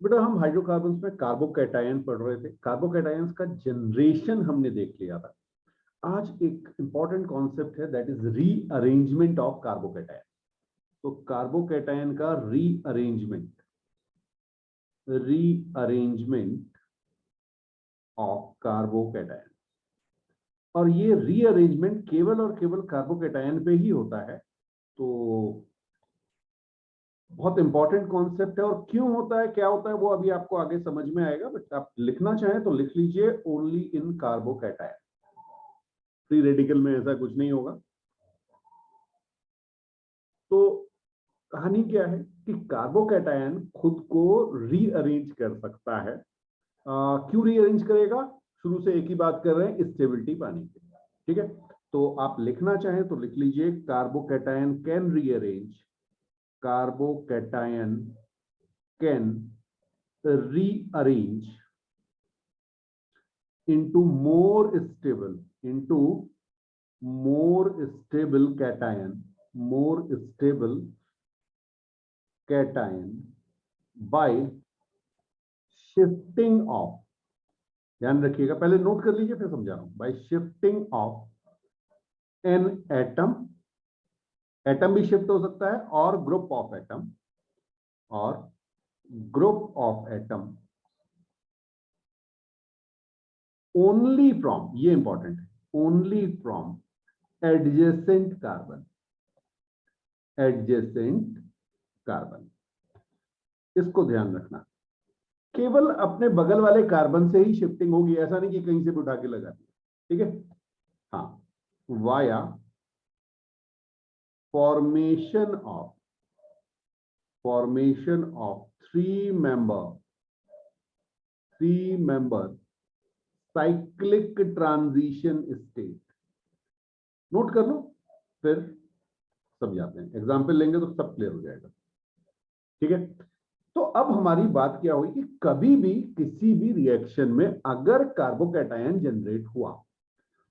बेटा हम हाइड्रोकार्बन्स में कार्बोकैटायन पढ़ रहे थे। कार्बोकैटायंस का जनरेशन हमने देख लिया था। आज एक इंपॉर्टेंट कॉन्सेप्ट है, that is rearrangement of carbocation. तो कार्बोकैटायन का रीअरेंजमेंट ऑफ कार्बोकैटायन, और ये रीअरेंजमेंट केवल और केवल कार्बोकैटायन पे ही होता है। तो बहुत इंपॉर्टेंट कॉन्सेप्ट है, और क्यों होता है, क्या होता है, वो अभी आपको आगे समझ में आएगा। बट आप लिखना चाहें तो लिख लीजिए, only in carbocation. Free radical में ऐसा कुछ नहीं होगा। तो कहानी क्या है कि कार्बोकैटायन खुद को रीअरेंज कर सकता है। क्यों रीअरेंज करेगा? शुरू से एक ही बात कर रहे हैं, स्टेबिलिटी पाने के लिए। ठीक है, तो आप लिखना चाहें तो लिख लीजिए, carbocation can rearrange, carbocation can rearrange into more stable cation by shifting of, ध्यान रखिएगा, पहले नोट कर लीजिए फिर समझा रहा हूं, by shifting of an atom भी शिफ्ट हो सकता है, और group of atom only from, ये इंपॉर्टेंट है, ओनली फ्रॉम एडजेसेंट कार्बन। इसको ध्यान रखना, केवल अपने बगल वाले कार्बन से ही शिफ्टिंग होगी, ऐसा नहीं कि कहीं से भी उठा के लगा दिया। ठीक है, हाँ, via formation of three member cyclic transition state. Note कर लो, फिर समझाते हैं, एग्जाम्पल लेंगे तो सब क्लियर हो जाएगा। ठीक है, तो अब हमारी बात क्या हुई कि कभी भी किसी भी रिएक्शन में अगर कार्बोकैटायन जनरेट हुआ,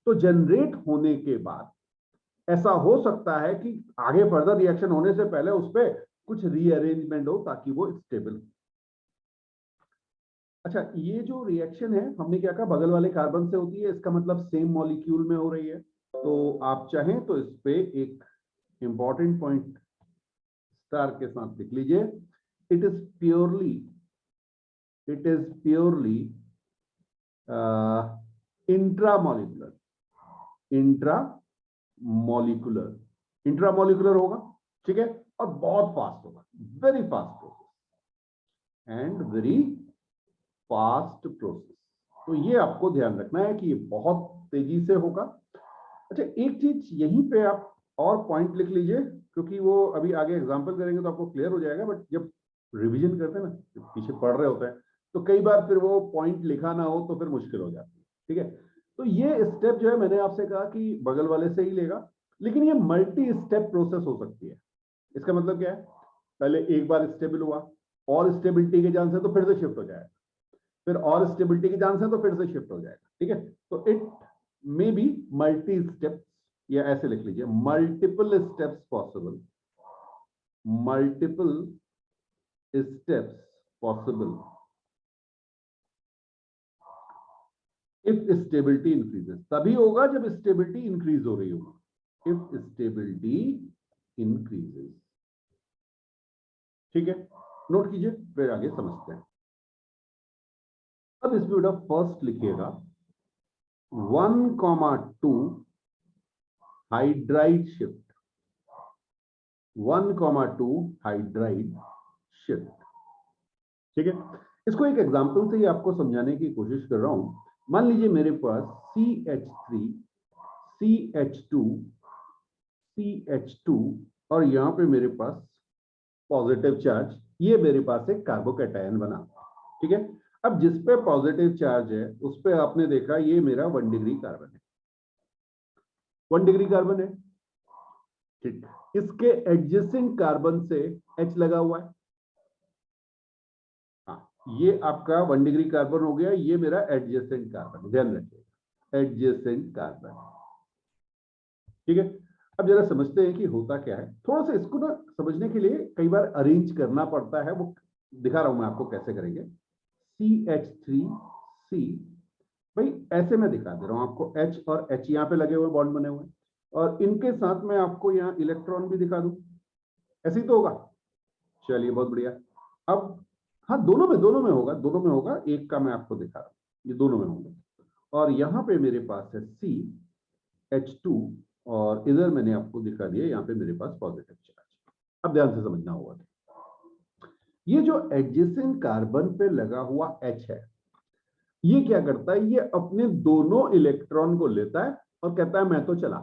तो जनरेट होने के बाद ऐसा हो सकता है कि आगे फर्दर रिएक्शन होने से पहले उस पर कुछ रीअरेंजमेंट हो ताकि वो स्टेबल हो। अच्छा, ये जो रिएक्शन है हमने क्या कहा, बगल वाले कार्बन से होती है, इसका मतलब सेम मॉलिक्यूल में हो रही है। तो आप चाहें तो इस पे एक इंपॉर्टेंट पॉइंट स्टार के साथ लिख लीजिए, इट इज प्योरली इंट्रामोलिकुलर होगा। ठीक है, और बहुत फास्ट होगा, वेरी फास्ट प्रोसेस। तो ये आपको ध्यान रखना है कि ये बहुत तेजी से होगा। अच्छा, एक चीज यहीं पे आप और पॉइंट लिख लीजिए, क्योंकि वो अभी आगे एग्जांपल करेंगे तो आपको क्लियर हो जाएगा। बट जब रिवीजन करते हैं ना, जब पीछे पढ़ रहे होते हैं, तो कई बार फिर वो पॉइंट लिखा ना हो तो फिर मुश्किल हो जाती है। ठीक है, तो ये स्टेप जो है, मैंने आपसे कहा कि बगल वाले से ही लेगा, लेकिन ये मल्टी स्टेप प्रोसेस हो सकती है। इसका मतलब क्या है, पहले एक बार स्टेबल हुआ, और स्टेबिलिटी के चांस है तो फिर से शिफ्ट हो जाएगा, फिर और स्टेबिलिटी के चांस है तो फिर से शिफ्ट हो जाएगा। ठीक है, तो it may be multi steps, या ऐसे लिख लीजिए, multiple steps possible if stability increases. तभी होगा जब स्टेबिलिटी इंक्रीज हो रही होगी, इफ स्टेबिलिटी इंक्रीजेस। ठीक है, नोट कीजिए, फिर आगे समझते हैं। अब इसमें बेटा फर्स्ट लिखिएगा 1,2 हाइड्राइड शिफ्ट, 1,2 हाइड्राइड शिफ्ट। ठीक है, इसको एक एग्जांपल से ही आपको समझाने की कोशिश कर रहा हूं। मान लीजिए मेरे पास CH3 CH2 CH2, और यहां पे मेरे पास पॉजिटिव चार्ज, ये मेरे पास एक कार्बोकैटायन बना। ठीक है, अब जिस पे पॉजिटिव चार्ज है उस पे आपने देखा ये मेरा 1 डिग्री कार्बन है, 1 डिग्री कार्बन है। ठीक, इसके एडजेसेंट कार्बन से H लगा हुआ है। हाँ, ये आपका 1 डिग्री कार्बन हो गया, ये मेरा एडजेसेंट कार्बन, ध्यान रखिएगा, एडजेसेंट कार्बन। ठीक है, अब जरा समझते हैं कि होता क्या है। थोड़ा सा इसको ना समझने के लिए कई बार अरेंज करना पड़ता है, वो दिखा रहा हूं मैं आपको कैसे करेंगे। CH3C, भाई ऐसे मैं दिखा दे रहा हूं आपको, H और H यहाँ पे लगे हुए बॉन्ड बने हुए, और इनके साथ मैं आपको यहाँ इलेक्ट्रॉन भी दिखा दूं, ऐसे ही तो होगा। चलिए बहुत बढ़िया। अब हाँ, दोनों में होगा, दोनों में होगा, एक का मैं आपको दिखा रहा हूँ, ये दोनों में होंगे। और यहाँ पे मेरे पास है CH2, और इधर मैंने आपको दिखा दिया, यहाँ पे मेरे पास पॉजिटिव चार्ज। अब ध्यान से समझना होगा, ये जो एडजेसेंट कार्बन पे लगा हुआ H है, ये क्या करता है, ये अपने दोनों इलेक्ट्रॉन को लेता है और कहता है मैं तो चला,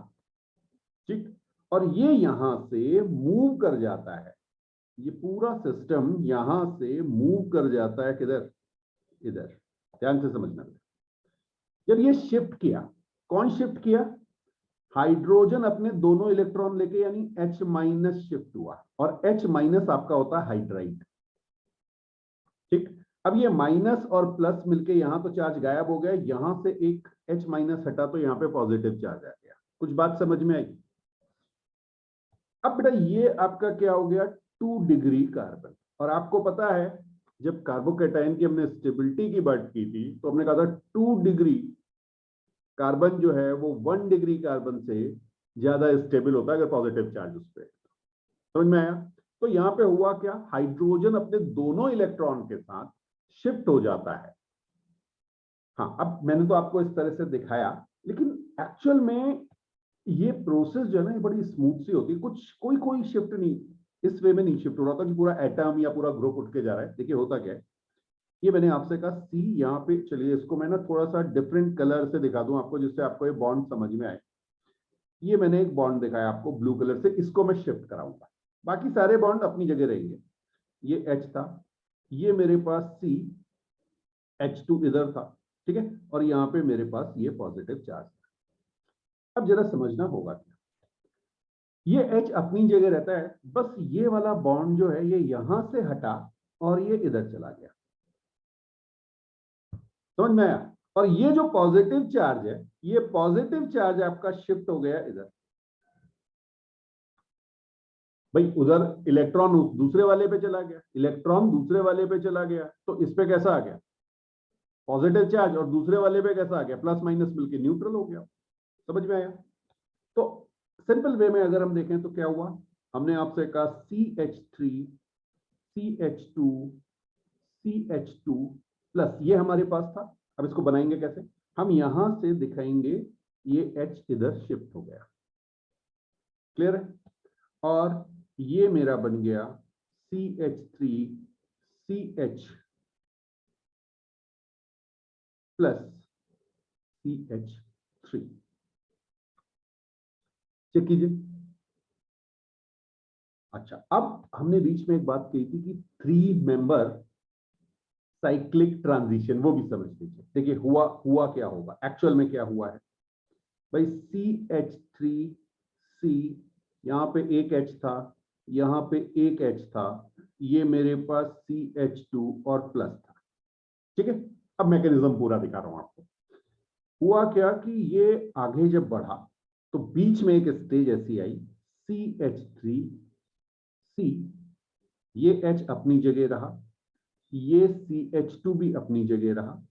ठीक। और ये यहां से मूव कर जाता है, ये पूरा सिस्टम यहां से मूव कर जाता है किधर, इधर। ध्यान से समझना, जब ये शिफ्ट किया, कौन शिफ्ट किया, हाइड्रोजन अपने दोनों इलेक्ट्रॉन लेके, यानी H- शिफ्ट हुआ, और H- आपका होता है हाइड्राइड, ठीक। अब ये माइनस और प्लस मिलके यहां तो चार्ज गायब हो गया, यहां से एक H- हटा तो यहां पे पॉजिटिव चार्ज आ गया। कुछ बात समझ में आई? अब बेटा ये आपका क्या हो गया, 2 डिग्री कार्बन। और आपको पता है जब कार्बोकैटायन की हमने स्टेबिलिटी की बात की थी तो हमने कहा था 2 डिग्री कार्बन जो है वो 1 डिग्री कार्बन से ज्यादा स्टेबल होता है अगर पॉजिटिव चार्ज उस पर। समझ में आया? तो यहां पे हुआ क्या, हाइड्रोजन अपने दोनों इलेक्ट्रॉन के साथ शिफ्ट हो जाता है। हाँ, अब मैंने तो आपको इस तरह से दिखाया, लेकिन एक्चुअल में ये प्रोसेस जो है ना, ये बड़ी स्मूथ सी होती है, कुछ कोई कोई शिफ्ट नहीं, इस वे में नहीं शिफ्ट हो रहा था कि पूरा एटम या पूरा ग्रुप उठ के जा रहा है। देखिए होता क्या है, ये मैंने आपसे कहा सी, यहाँ पे चलिए इसको मैं ना थोड़ा सा डिफरेंट कलर से दिखा दूं आपको, जिससे आपको ये बॉन्ड समझ में आए। ये मैंने एक बॉन्ड दिखाया आपको ब्लू कलर से, इसको मैं शिफ्ट कराऊंगा, बाकी सारे बॉन्ड अपनी जगह रहेंगे। ये H था, ये मेरे पास CH2 इधर था, ठीक है, और यहाँ पे मेरे पास ये पॉजिटिव चार्ज था। अब जरा समझना होगा क्या, ये H अपनी जगह रहता है, बस ये वाला बॉन्ड जो है ये यहां से हटा और ये इधर चला गया। समझ में आया? और ये जो पॉजिटिव चार्ज है, ये पॉजिटिव चार्ज आपका शिफ्ट हो गया इधर। भाई उधर इलेक्ट्रॉन दूसरे वाले पे चला गया, इलेक्ट्रॉन दूसरे वाले पे चला गया, तो इस पे कैसा आ गया, पॉजिटिव चार्ज, और दूसरे वाले पे कैसा आ गया, प्लस माइनस मिलके न्यूट्रल हो गया। समझ में आया? तो सिंपल वे में अगर हम देखें तो क्या हुआ, हमने आपसे कहा CH3 CH2 CH2 प्लस, ये हमारे पास था। अब इसको बनाएंगे कैसे, हम यहां से दिखाएंगे ये H इधर शिफ्ट हो गया, क्लियर है। और ये मेरा बन गया CH3 CH plus CH3। Check कीजिए। अच्छा, अब हमने बीच में एक बात कही थी कि 3 मेंबर साइक्लिक ट्रांजिशन, वो भी समझ लीजिए। देखिए हुआ क्या होगा, एक्चुअल में क्या हुआ है भाई, CH3C, यहाँ पे एक H था, यहाँ पे एक H था, ये मेरे पास CH2 और प्लस था, ठीक है। अब मैकेनिज्म पूरा दिखा रहा हूं आपको। हुआ क्या कि ये आगे जब बढ़ा तो बीच में एक स्टेज ऐसी आई, CH3C, ये H अपनी जगह रहा, ये CH2 भी अपनी जगह रहा,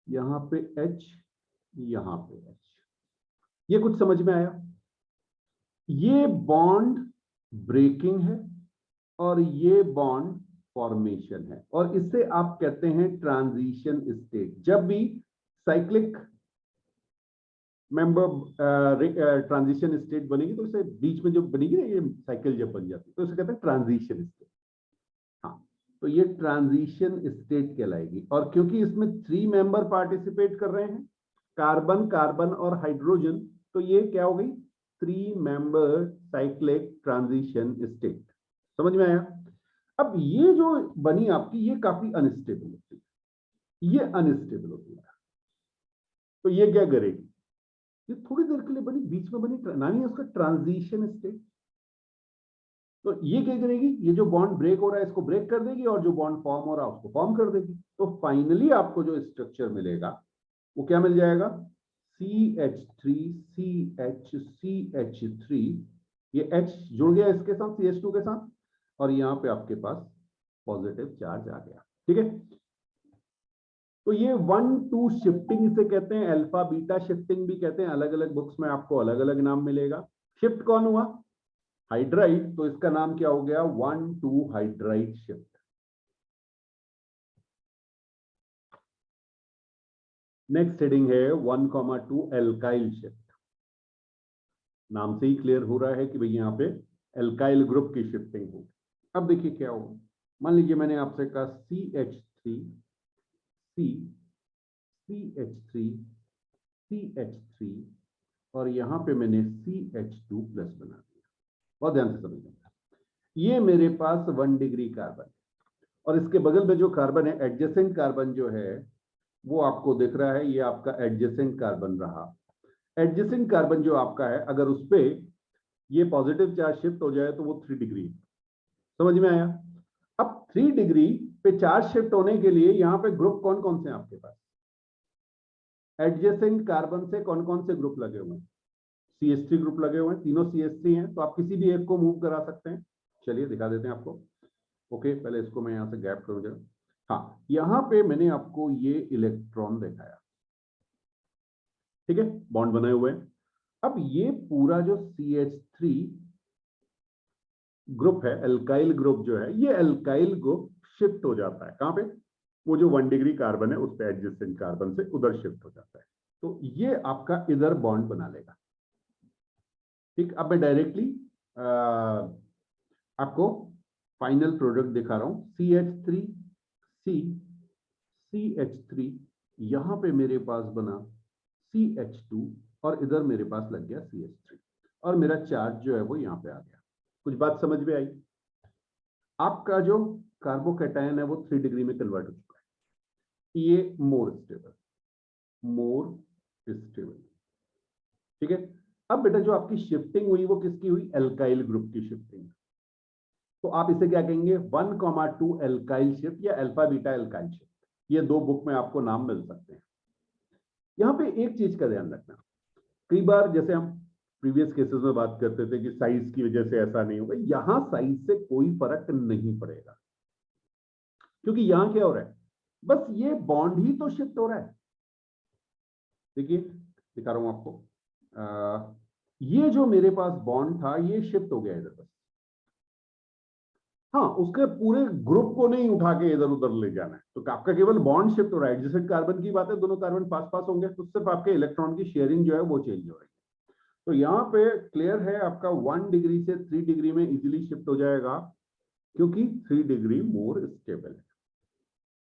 यहां पे H, यहां पे H। ये कुछ समझ में आया? ये बॉन्ड ब्रेकिंग है और ये बॉन्ड फॉर्मेशन है, और इससे आप कहते हैं ट्रांजिशन स्टेट। जब भी साइक्लिक मेंबर ट्रांजिशन स्टेट बनेगी तो इसे बीच में जो बनेगी ना, ये साइकिल जब बन जाती है तो इसे कहते हैं ट्रांजिशन स्टेट। हाँ, तो ये ट्रांजिशन स्टेट कहलाएगी। और क्योंकि इसमें 3 मेंबर पार्टिसिपेट कर रहे हैं, कार्बन कार्बन और हाइड्रोजन, तो ये क्या हो गई, 3 मेंबर साइक्लिक ट्रांजिशन स्टेट। समझ में आया? अब ये जो बनी आपकी, ये काफी अनस्टेबल होती है, ये अनस्टेबल होती है। तो ये क्या करेगी, ये थोड़ी देर के लिए बनी, बीच में बनी, नाम है उसका ट्रांजिशन स्टेट। तो ये क्या करेगी, ये जो बॉन्ड ब्रेक हो रहा है इसको ब्रेक कर देगी, और जो बॉन्ड फॉर्म हो रहा है उसको फॉर्म कर देगी। तो फाइनली आपको जो स्ट्रक्चर मिलेगा वो क्या मिल जाएगा, CH3 CH CH3 ये H जुड़ गया इसके साथ CH2 के साथ, और यहाँ पे आपके पास पॉजिटिव चार्ज आ गया। ठीक है, तो ये 1-2 शिफ्टिंग इसे कहते हैं, अल्फा बीटा शिफ्टिंग भी कहते हैं, अलग अलग बुक्स में आपको अलग अलग नाम मिलेगा। शिफ्ट कौन हुआ? हाइड्राइड, तो इसका नाम क्या हो गया? 1-2 हाइड्राइड शिफ्ट। नेक्स्ट हेडिंग है 1,2 एल्काइल शिफ्ट। नाम से ही क्लियर हो रहा है कि भाई यहाँ पे एल्काइल ग्रुप की शिफ्टिंग होगी। अब देखिए क्या होगा, मान लीजिए मैंने आपसे कहा CH3 C CH3 CH3 और यहां पे मैंने CH2 प्लस बना दिया। बहुत ध्यान से समझना, ये मेरे पास 1 डिग्री कार्बन है, और इसके बगल में जो कार्बन है, एडजेसेंट कार्बन जो है वो आपको दिख रहा है, ये आपका एडजेसेंट कार्बन रहा। एडजेसेंट कार्बन जो आपका है, अगर उस पे ये पॉजिटिव चार्ज शिफ्ट हो जाए तो वो 3 डिग्री। समझ में आया? अब 3 डिग्री पे चार्ज शिफ्ट होने के लिए यहां पे ग्रुप कौन कौन से हैं आपके पास? एडजेसेंट कार्बन से कौन कौन से ग्रुप लगे हुए हैं? CH3 ग्रुप लगे हुए हैं, तीनों CH3 हैं, तो आप किसी भी एक को मूव करा सकते हैं। चलिए दिखा देते हैं आपको। ओके, पहले इसको मैं यहां से गैप करूं जरा। हाँ, यहां पे मैंने आपको ये इलेक्ट्रॉन दिखाया, ठीक है, बॉन्ड बनाए हुए हैं। अब ये पूरा जो CH3 ग्रुप है, अल्काइल ग्रुप जो है, ये अल्काइल ग्रुप शिफ्ट हो जाता है कहां पे? वो जो 1 डिग्री कार्बन है उस पे एडजेसेंट कार्बन से उधर शिफ्ट हो जाता है, तो ये आपका इधर बॉन्ड बना लेगा। ठीक, अब मैं डायरेक्टली आपको फाइनल प्रोडक्ट दिखा रहा हूं। CH3 C CH3, यहां पे मेरे पास बना CH2 और इधर मेरे पास लग गया CH3, और मेरा चार्ज जो है वो यहां पे आ गया। कुछ बात समझ में आई? आपका जो कार्बोकैटायन है वो 3 डिग्री में कन्वर्ट हो चुका है, ये मोर स्टेबल। ठीक है, अब बेटा जो आपकी शिफ्टिंग हुई वो किसकी हुई? एल्काइल ग्रुप की शिफ्टिंग। तो आप इसे क्या कहेंगे? 1,2 एल्काइल शिफ्ट या अल्फा बीटा एल्काइल शिफ्ट। ये दो बुक में आपको नाम मिल सकते हैं। यहां पे एक चीज का ध्यान रखना, कई बार जैसे हम प्रीवियस केसेस में बात करते थे कि साइज की वजह से ऐसा नहीं होगा, यहां साइज से कोई फर्क नहीं पड़ेगा, क्योंकि यहां क्या हो रहा है, बस ये बॉन्ड ही तो शिफ्ट हो रहा है। देखिए दिखा रहा हूं आपको, ये जो मेरे पास बॉन्ड था ये शिफ्ट हो गया इधर बस। हाँ, उसके पूरे ग्रुप को नहीं उठा के इधर उधर ले जाना है, तो आपका केवल बॉन्ड शिफ्ट हो रहा है। एडजेसेंट कार्बन की बात है, दोनों कार्बन पास पास होंगे, तो सिर्फ आपके इलेक्ट्रॉन की शेयरिंग जो है वो चेंज हो रही है। तो यहाँ पे क्लियर है, आपका 1 डिग्री से 3 डिग्री में इजीली शिफ्ट हो जाएगा, क्योंकि 3 डिग्री मोर स्टेबल है।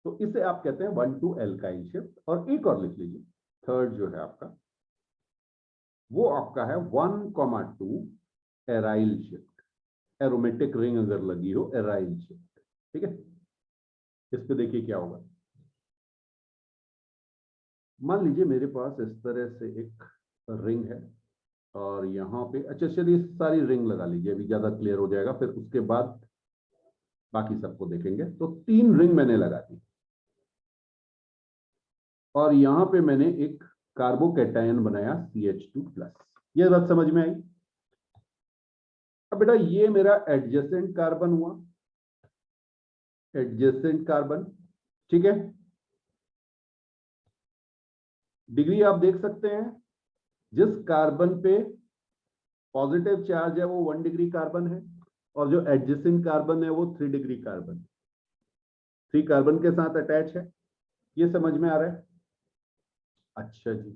तो इसे आप कहते हैं 1,2 एल्काइल शिफ्ट। और एक और लिख लीजिए, थर्ड जो है आपका वो आपका है 1,2 एराइल शिफ्ट। एरोमेटिक रिंग अगर लगी हो, एराइल शिफ्ट। ठीक है, इस पे देखिए क्या होगा। मान लीजिए मेरे पास इस तरह से एक रिंग है, और यहाँ पे अच्छा चलिए सारी रिंग लगा लीजिए, अभी ज्यादा क्लियर हो जाएगा, फिर उसके बाद बाकी सबको देखेंगे। तो 3 रिंग मैंने लगा दी, और यहां पे मैंने एक कार्बोकैटायन बनाया CH2+। ये बात समझ में आई? अब बेटा ये मेरा एडजेसेंट कार्बन हुआ, एडजेसेंट कार्बन। ठीक है, डिग्री आप देख सकते हैं, जिस कार्बन पे पॉजिटिव चार्ज है वो 1 डिग्री कार्बन है, और जो एडजेसेंट कार्बन है वो 3 डिग्री कार्बन, 3 कार्बन के साथ अटैच है। ये समझ में आ रहा है? अच्छा जी,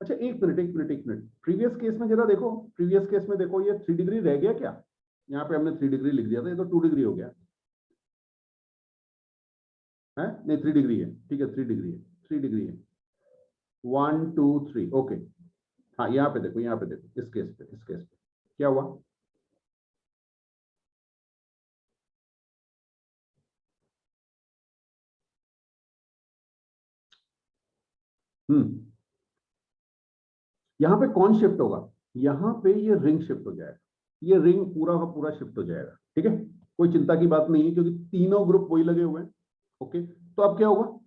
अच्छा एक मिनट, प्रीवियस केस में जरा देखो, प्रीवियस केस में देखो, ये 3 डिग्री रह गया क्या? यहाँ पे हमने 3 डिग्री लिख दिया था, ये तो 2 डिग्री हो गया है। नहीं 3 डिग्री है, ठीक है 3 डिग्री है, 3 डिग्री है। 1 2 3 ओके। हाँ यहाँ पे देखो, यहाँ पे देखो, इस केस पे क्या हुआ? हम्म, यहाँ पे कौन शिफ्ट होगा? यहाँ पे ये रिंग शिफ्ट हो जाएगा, ये रिंग पूरा का पूरा शिफ्ट हो जाएगा। ठीक है, कोई चिंता की बात नहीं है, क्योंकि तीनों ग्रुप वही लगे हुए हैं। ओके, तो अब क्या होगा?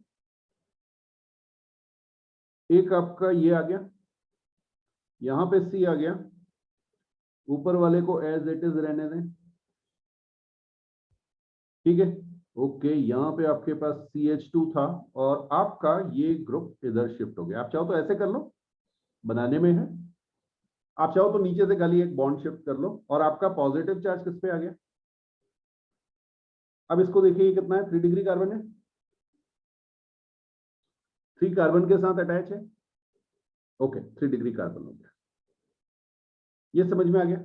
एक आपका ये आ गया, यहां पे C आ गया, ऊपर वाले को एज इट इज रहने दें, ठीक है। ओके, यहाँ पे आपके पास CH2 था और आपका ये ग्रुप इधर शिफ्ट हो गया। आप चाहो तो ऐसे कर लो, बनाने में है। आप चाहो तो नीचे से खाली एक बॉन्ड शिफ्ट कर लो और आपका पॉजिटिव चार्ज किस पे आ गया। अब इसको देखिए कितना है, 3 डिग्री कार्बन है, 3 कार्बन के साथ अटैच है। ओके, 3 डिग्री कार्बन हो गया। ये समझ में आ गया।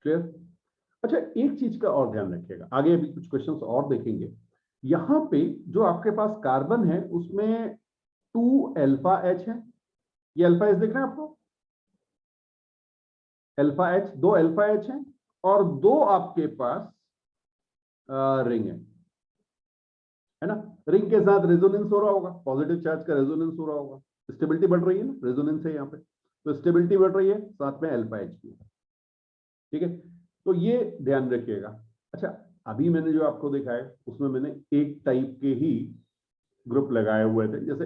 क्लियर। अच्छा, एक चीज का और ध्यान रखिएगा, आगे अभी कुछ क्वेश्चंस और देखेंगे। यहां पे जो आपके पास कार्बन है उसमें 2 अल्फा एच है। ये अल्फा एच देख रहे हैं आपको, अल्फा एच, 2 अल्फा एच है और 2 आपके पास रिंग है ना। रिंग के साथ रेजोनेंस हो रहा होगा, पॉजिटिव चार्ज का रेजोनेंस हो रहा होगा, स्टेबिलिटी बढ़ रही है ना, रेजोनेंस है यहाँ पे, तो स्टेबिलिटी बढ़ रही है, साथ में अल्फा एच भी, ठीक है। तो ये ध्यान रखिएगा। अच्छा, अभी मैंने जो आपको दिखाया उसमें मैंने एक टाइप के ही ग्रुप लगाए हुए थे, जैसे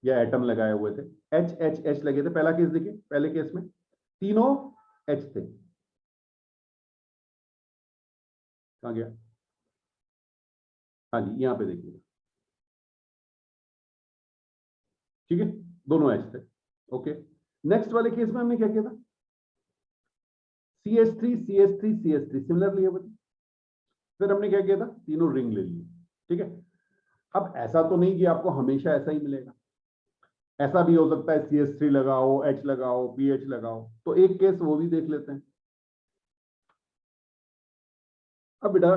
या एटम लगाए हुए थे, एच एच एच लगे थे। पहला केस देखिए, पहले केस में तीनों एच थे, कहां गया, हाँ जी यहाँ पे देखिए, ठीक है, दोनों एच थे। ओके, नेक्स्ट वाले केस में हमने क्या किया था, CH3 CH3 CH3 सिमिलर लिए हुए थे। फिर हमने क्या किया था, तीनों रिंग ले लिए, ठीक है। अब ऐसा तो नहीं कि आपको हमेशा ऐसा ही मिलेगा, ऐसा भी हो सकता है CH3 लगाओ, H लगाओ, PH लगाओ, तो एक केस वो भी देख लेते हैं। अब बेटा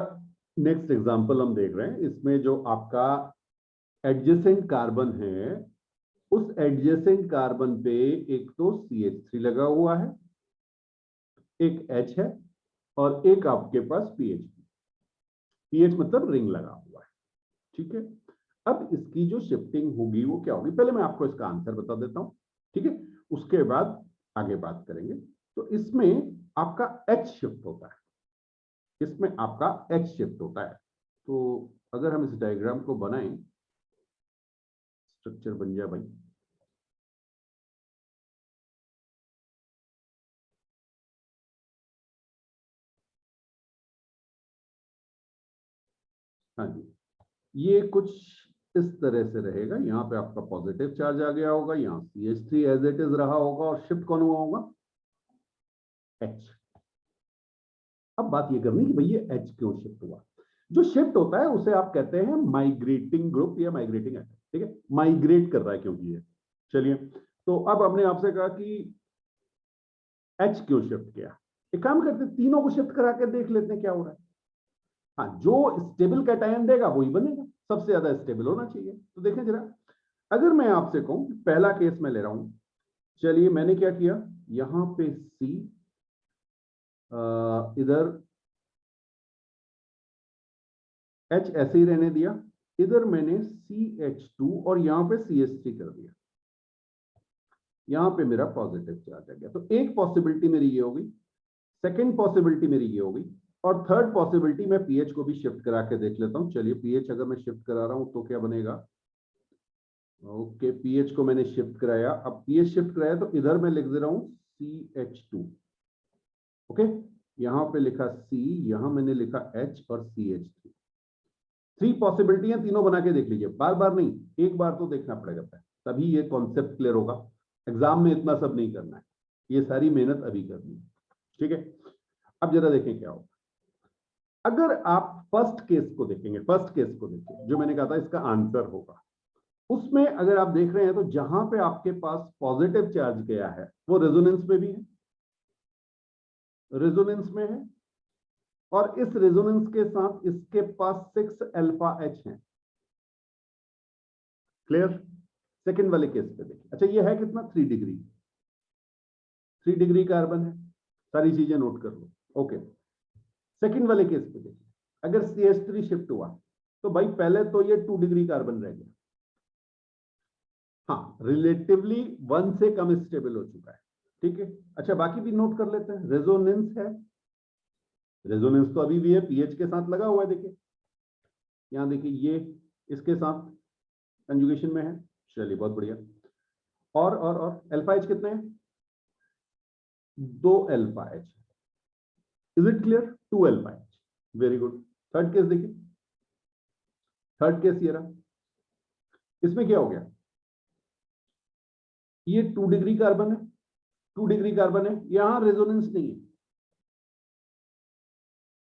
नेक्स्ट एग्जांपल हम देख रहे हैं, इसमें जो आपका एडजेसेंट कार्बन है, उस एडजेसेंट कार्बन पे एक तो CH3 लगा हुआ है, एक H है और एक आपके पास PH मतलब रिंग लगा हुआ है, ठीक है। अब इसकी जो शिफ्टिंग होगी वो क्या होगी, पहले मैं आपको इसका आंसर बता देता हूं, ठीक है, उसके बाद आगे बात करेंगे। तो इसमें आपका H शिफ्ट होता है, इसमें आपका H शिफ्ट होता है। तो अगर हम इस डायग्राम को बनाएं, स्ट्रक्चर बन जाए भाई, हाँ जी, ये कुछ इस तरह से रहेगा। यहाँ पे आपका पॉजिटिव चार्ज आ गया होगा, यहाँ CH3 एज इट इज रहा होगा और शिफ्ट कौन हुआ होगा, H। अब बात ये करनी कि भाई ये H क्यों शिफ्ट हुआ। जो शिफ्ट होता है उसे आप कहते हैं माइग्रेटिंग ग्रुप या माइग्रेटिंग एटम, ठीक है, माइग्रेट कर रहा है क्योंकि ये। चलिए, तो अब हमने आपसे कहा कि H क्यों शिफ्ट किया, एक काम करते हैं, तीनों को शिफ्ट करा के देख लेते हैं क्या हो रहा है। हाँ, जो स्टेबल कैटायन देगा वही बनेगा, सबसे ज्यादा स्टेबल होना चाहिए। तो देखें जरा, अगर मैं आपसे कहूं कि पहला केस मैं ले रहा हूं, चलिए मैंने क्या किया, यहां पे C, इधर H ऐसे ही रहने दिया, इधर मैंने CH2 और यहां पे CH3 कर दिया, यहां पे मेरा पॉजिटिव चार्ज आ गया। तो एक पॉसिबिलिटी मेरी ये होगी, सेकेंड पॉसिबिलिटी मेरी ये होगी, और थर्ड पॉसिबिलिटी मैं पीएच को भी शिफ्ट करा के देख लेता हूं। चलिए पीएच अगर मैं शिफ्ट करा रहा हूं तो क्या बनेगा, ओके, पीएच को मैंने शिफ्ट कराया। अब पीएच शिफ्ट कराया तो इधर मैं लिख दे रहा हूं CH2, ओके, यहां पे लिखा C, यहां मैंने लिखा H और CH3। 3 पॉसिबिलिटी तीनों बना के देख लीजिए, बार बार नहीं, एक बार तो देखना पड़ेगा, तभी ये कॉन्सेप्ट क्लियर होगा। एग्जाम में इतना सब नहीं करना है, ये सारी मेहनत अभी करनी है, ठीक है। अब जरा देखें क्या होगा, अगर आप फर्स्ट केस को देखेंगे, फर्स्ट केस को देखिए जो मैंने कहा था इसका आंसर होगा, उसमें अगर आप देख रहे हैं तो जहां पे आपके पास पॉजिटिव चार्ज गया है वो रेजोनेंस में भी है, रेजोनेंस में है, और इस रेजोनेंस के साथ इसके पास 6 अल्फा एच है। क्लियर। सेकंड वाले केस पे देखिए, अच्छा ये है कितना, 3 डिग्री, 3 डिग्री कार्बन है, सारी चीजें नोट कर लो, ओके। सेकंड वाले केस पे देखिए, अगर CH3 शिफ्ट हुआ तो भाई पहले तो ये 2 डिग्री कार्बन रह गया, हाँ रिलेटिवली 1 से कम स्टेबल हो चुका है, ठीक है। अच्छा बाकी भी नोट कर लेते हैं, रेजोनेंस है, रेजोनेंस तो अभी भी है, पीएच के साथ लगा हुआ है। देखिए यहां देखिए, ये इसके साथ कंजुगेशन में है। चलिए बहुत बढ़िया। और अल्फा एच कितने हैं? 2 alpha H. Is it clear? 2 alpha H. Very good. Third case देखिए, थर्ड केस ये रहा। इसमें क्या हो गया? ये 2 डिग्री कार्बन है, 2 डिग्री कार्बन है, यहां रेजोनेंस नहीं है,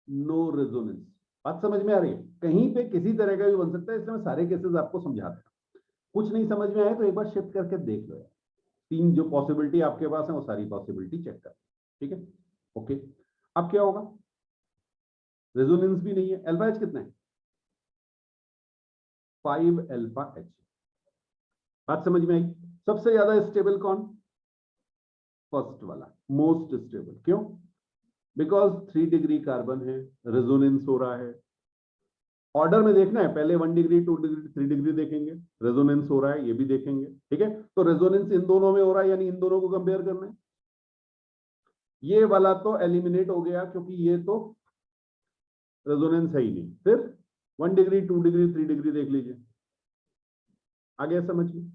नो रेजोनेंस। बात समझ में आ रही है? कहीं पे किसी तरह का भी बन सकता है, इसलिए मैं सारे केसेस आपको समझाता हूं। कुछ नहीं समझ में आए तो एक बार शिफ्ट करके देख लो यार। 3 जो पॉसिबिलिटी आपके पास है वो सारी पॉसिबिलिटी चेक कर। ठीक है, ओके। अब क्या होगा? रेजोनेंस भी नहीं है। अल्फा एच कितना है? 5 अल्फा एच। बात समझ में आई? सबसे ज्यादा स्टेबल कौन? फर्स्ट वाला, मोस्ट स्टेबल। क्यों? बिकॉज 3 डिग्री कार्बन है, रेजोनेंस हो रहा है। ऑर्डर में देखना है, पहले 1 डिग्री, 2 डिग्री, 3 डिग्री देखेंगे, रेजोनेंस हो रहा है ये भी देखेंगे। ठीक है, तो रेजोनेंस इन दोनों में हो रहा है, यानी इन दोनों को कंपेयर करना है। ये वाला तो एलिमिनेट हो गया क्योंकि ये तो रेजोनेंस है ही नहीं। फिर 1 डिग्री, 2 डिग्री, 3 डिग्री देख लीजिए। आ गया समझ में?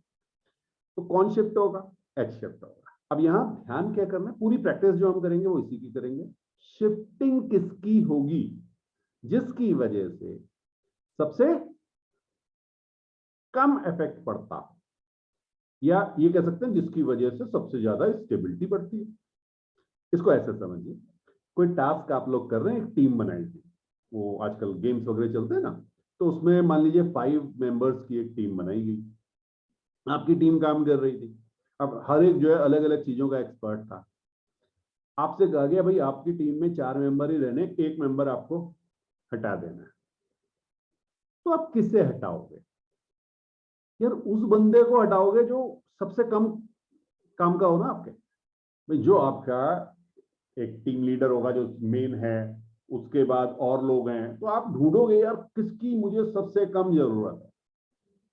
तो कौन शिफ्ट होगा? एच शिफ्ट होगा। अब यहां ध्यान क्या करना है, पूरी प्रैक्टिस जो हम करेंगे वो इसी की करेंगे। शिफ्टिंग किसकी होगी? जिसकी वजह से सबसे कम इफेक्ट पड़ता, या ये कह सकते हैं जिसकी वजह से सबसे ज्यादा स्टेबिलिटी बढ़ती है। इसको ऐसे समझिए, कोई टास्क आप लोग कर रहे हैं, एक टीम बनाई थी, वो आजकल गेम्स वगैरह चलते हैं ना, तो उसमें मान लीजिए 5 मेंबर्स की एक टीम बनाई गई। आपकी टीम काम कर रही थी। अब हर एक जो है अलग अलग चीजों का एक्सपर्ट था। आपसे कहा गया भाई आपकी टीम में 4 मेंबर ही रहने, एक मेंबर आपको हटा देना है। तो आप किससे हटाओगे? यार उस बंदे को हटाओगे जो सबसे कम काम का हो ना आपके। भाई जो आपका एक टीम लीडर होगा जो मेन है, उसके बाद और लोग हैं, तो आप ढूंढोगे यार किसकी मुझे सबसे कम जरूरत है।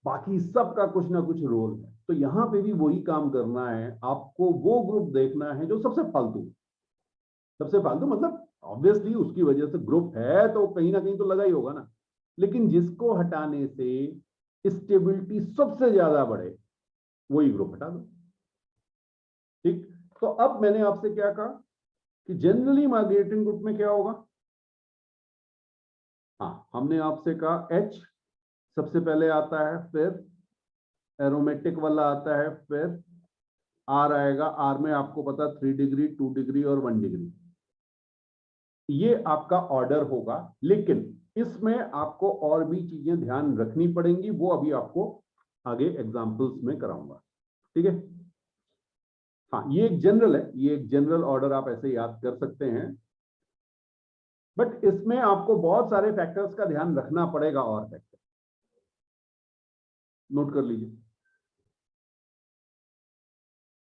बाकी सबका कुछ ना कुछ रोल है। तो यहां पे भी वही काम करना है आपको, वो ग्रुप देखना है जो सबसे फालतू। सबसे फालतू मतलब ऑब्वियसली उसकी वजह से ग्रुप है तो कहीं ना कहीं तो लगा ही होगा ना, लेकिन जिसको हटाने से स्टेबिलिटी सबसे ज्यादा बढ़े वही ग्रुप हटा दो। ठीक, तो अब मैंने आपसे क्या कहा कि जनरली माइग्रेटिंग ग्रुप में क्या होगा? हाँ, हमने आपसे कहा एच सबसे पहले आता है, फिर एरोमेटिक वाला आता है, फिर आर आएगा। आर में आपको पता 3 डिग्री, 2 डिग्री और 1 डिग्री, ये आपका ऑर्डर होगा। लेकिन इसमें आपको और भी चीजें ध्यान रखनी पड़ेंगी, वो अभी आपको आगे एग्जांपल्स में कराऊंगा। ठीक है, हाँ ये एक जनरल है, ये एक जनरल ऑर्डर आप ऐसे याद कर सकते हैं, बट इसमें आपको बहुत सारे फैक्टर्स का ध्यान रखना पड़ेगा। और फैक्टर नोट कर लीजिए।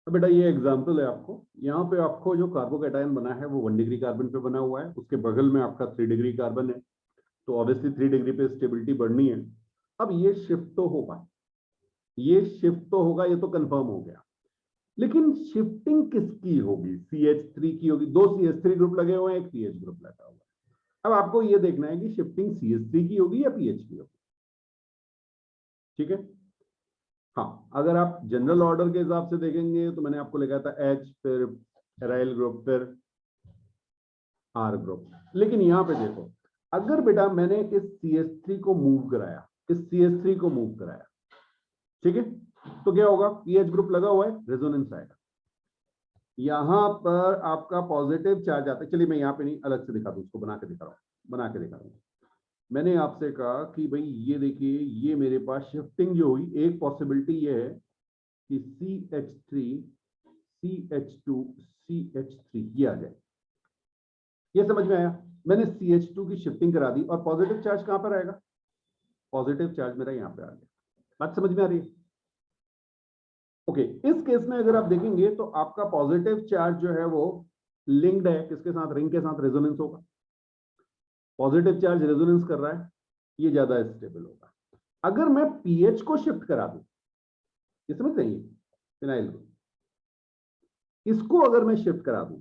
तो बेटा ये एग्जांपल है आपको, यहाँ पे आपको जो कार्बोकैटायन बना है वो 1 डिग्री कार्बन पे बना हुआ है, उसके बगल में आपका 3 डिग्री कार्बन है, तो ऑब्वियसली 3 डिग्री पे स्टेबिलिटी बढ़नी है। अब ये शिफ्ट तो होगा, ये शिफ्ट तो होगा, ये तो कंफर्म हो गया। लेकिन शिफ्टिंग किसकी होगी? CH3 की होगी। 2 CH3 ग्रुप लगे हुए हैं, एक पीएच ग्रुप लगा हुआ है। अब आपको ये देखना है कि शिफ्टिंग CH3 की होगी या पीएच की होगी। ठीक है, हाँ अगर आप जनरल ऑर्डर के हिसाब से देखेंगे तो मैंने आपको लिखा था एच, फिर एराइल ग्रुप, फिर आर ग्रुप। लेकिन यहां पे देखो, अगर बेटा मैंने इस CH3 को मूव कराया, इस CH3 को मूव कराया, ठीक है, तो क्या होगा? पीएच ग्रुप लगा हुआ है, रेजोनेंस आएगा। यहां पर आपका पॉजिटिव चार्ज आता है। चलिए मैं यहां पे नहीं, अलग से दिखा दूं, उसको बना के दिखा रहा हूं, बना के दिखा रहा हूं। मैंने आपसे कहा कि भाई ये देखिए, ये मेरे पास शिफ्टिंग जो हुई, एक पॉसिबिलिटी ये है कि CH3 CH2 CH3 ये आ जाए। ये समझ में आया? मैंने CH2 की शिफ्टिंग करा दी और पॉजिटिव चार्ज कहां पर आएगा? पॉजिटिव चार्ज मेरा यहां पे आ गया। बात समझ में आ रही है? ओके, इस केस में अगर आप देखेंगे तो आपका पॉजिटिव चार्ज जो है वो लिंक्ड है किसके साथ? रिंग के साथ, रेजोनेंस होगा। पॉजिटिव चार्ज रेजोनेंस कर रहा है, ये ज्यादा स्टेबल होगा। अगर मैं पीएच को शिफ्ट करा दूं, ये समझ रही है, फिनाइल को, इसको अगर मैं शिफ्ट करा दूं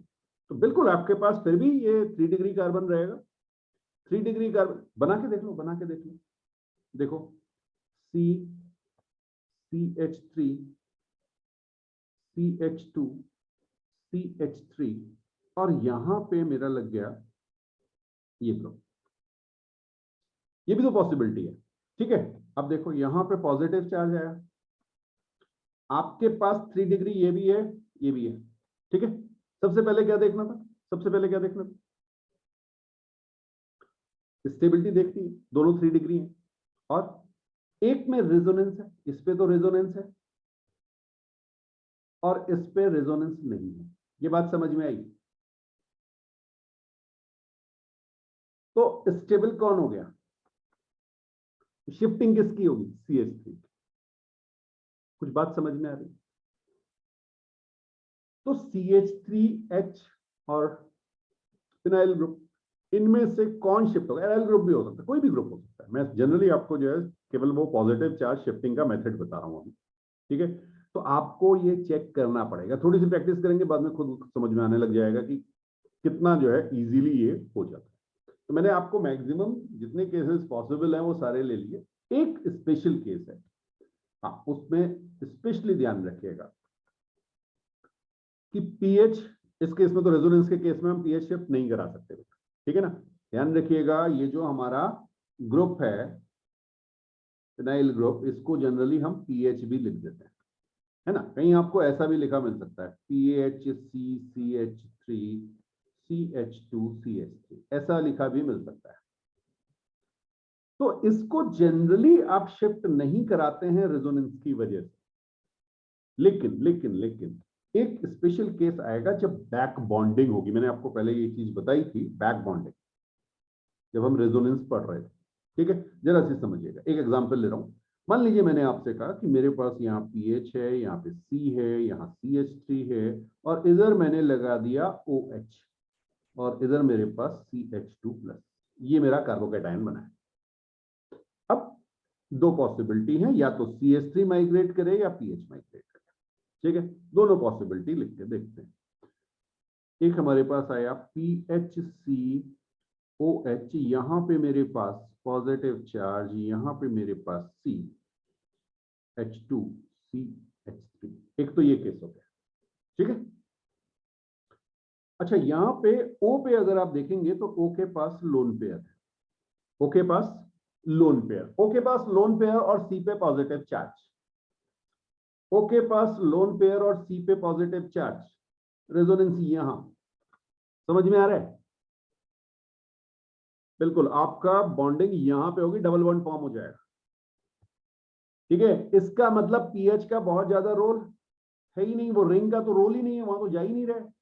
तो बिल्कुल आपके पास फिर भी ये 3 डिग्री कार्बन रहेगा। 3 डिग्री कार्बन बना के देख लो, बना के देख लो। देखो CH3 CH2 CH3 और यहां पे मेरा लग गया ये ग्रुप। ये भी तो पॉसिबिलिटी है, ठीक है। अब देखो यहां पे पॉजिटिव चार्ज आया, आपके पास 3 डिग्री ये भी है, ये भी है, ठीक है। सबसे पहले क्या देखना था, सबसे पहले क्या देखना था, स्टेबिलिटी देखनी है, दोनों 3 डिग्री है और एक में रेजोनेंस है, इस पे तो रेजोनेंस है और इस पे रेजोनेंस नहीं है। ये बात समझ में आई? तो स्टेबल कौन हो गया, शिफ्टिंग किसकी होगी, CH3। कुछ बात समझ में आ रही? तो CH3H और फिनाइल ग्रुप, इनमें से कौन शिफ्ट होगा? एराइल ग्रुप भी हो सकता है, कोई भी ग्रुप हो सकता है। मैं जनरली आपको जो है केवल वो पॉजिटिव चार्ज शिफ्टिंग का मेथड बता रहा हूं अभी, ठीक है। तो आपको ये चेक करना पड़ेगा, थोड़ी सी प्रैक्टिस करेंगे बाद में खुद समझ में आने लग जाएगा कि कितना जो है इजीली ये हो जाता है। तो मैंने आपको मैक्सिमम जितने केसेस पॉसिबल हैं वो सारे ले लिए। एक स्पेशल केस है, हाँ उसमें स्पेशली ध्यान रखिएगा कि पीएच, इस केस में तो रेजोनेंस के केस में हम पीएच शिफ्ट नहीं करा सकते, ठीक है ना। ध्यान रखिएगा ये जो हमारा ग्रुप है फिनाइल ग्रुप, इसको जनरली हम पीएच भी लिख देते हैं, है ना। कहीं आपको ऐसा भी लिखा मिल सकता है PHC CH3 CH2 CH3, ऐसा लिखा भी मिल सकता है। तो इसको जनरली आप शिफ्ट नहीं कराते हैं रेजोनेंस की वजह से, लेकिन लेकिन लेकिन एक स्पेशल केस आएगा जब बैक बॉन्डिंग होगी। मैंने आपको पहले ये चीज बताई थी, बैक बॉन्डिंग, जब हम रेजोनेंस पढ़ रहे थे, ठीक है। जरा सी समझिएगा, एक एग्जांपल ले रहा हूं। मान लीजिए मैंने आपसे कहा कि मेरे पास यहाँ पीएच है, यहाँ पे सी है, यहाँ CH3 है और इधर मैंने लगा दिया OH और इधर मेरे पास CH2+, ये मेरा कार्बोकैटायन बना है। अब दो पॉसिबिलिटी है, या तो CH3 माइग्रेट करे या पीएच माइग्रेट करे, ठीक है। दोनों पॉसिबिलिटी लिख के देखते हैं। एक हमारे पास आया PHCOH, यहां पे मेरे पास पॉजिटिव चार्ज, यहां पे मेरे पास CH2CH3। एक तो ये केस हो गया, ठीक है। अच्छा यहां पे O पे अगर आप देखेंगे तो O के पास लोन पेयर है, O के पास लोन पेयर, O के पास लोन पेयर और C पे पॉजिटिव चार्ज, O के पास लोन पेयर और C पे पॉजिटिव चार्ज, रेजोनेंस यहां, समझ में आ रहा है? बिल्कुल आपका बॉन्डिंग यहां पे होगी, डबल बॉन्ड फॉर्म हो जाएगा, ठीक है। इसका मतलब पीएच का बहुत ज्यादा रोल है ही नहीं, वो रिंग का तो रोल ही नहीं है, वहां तो जा ही नहीं रहा है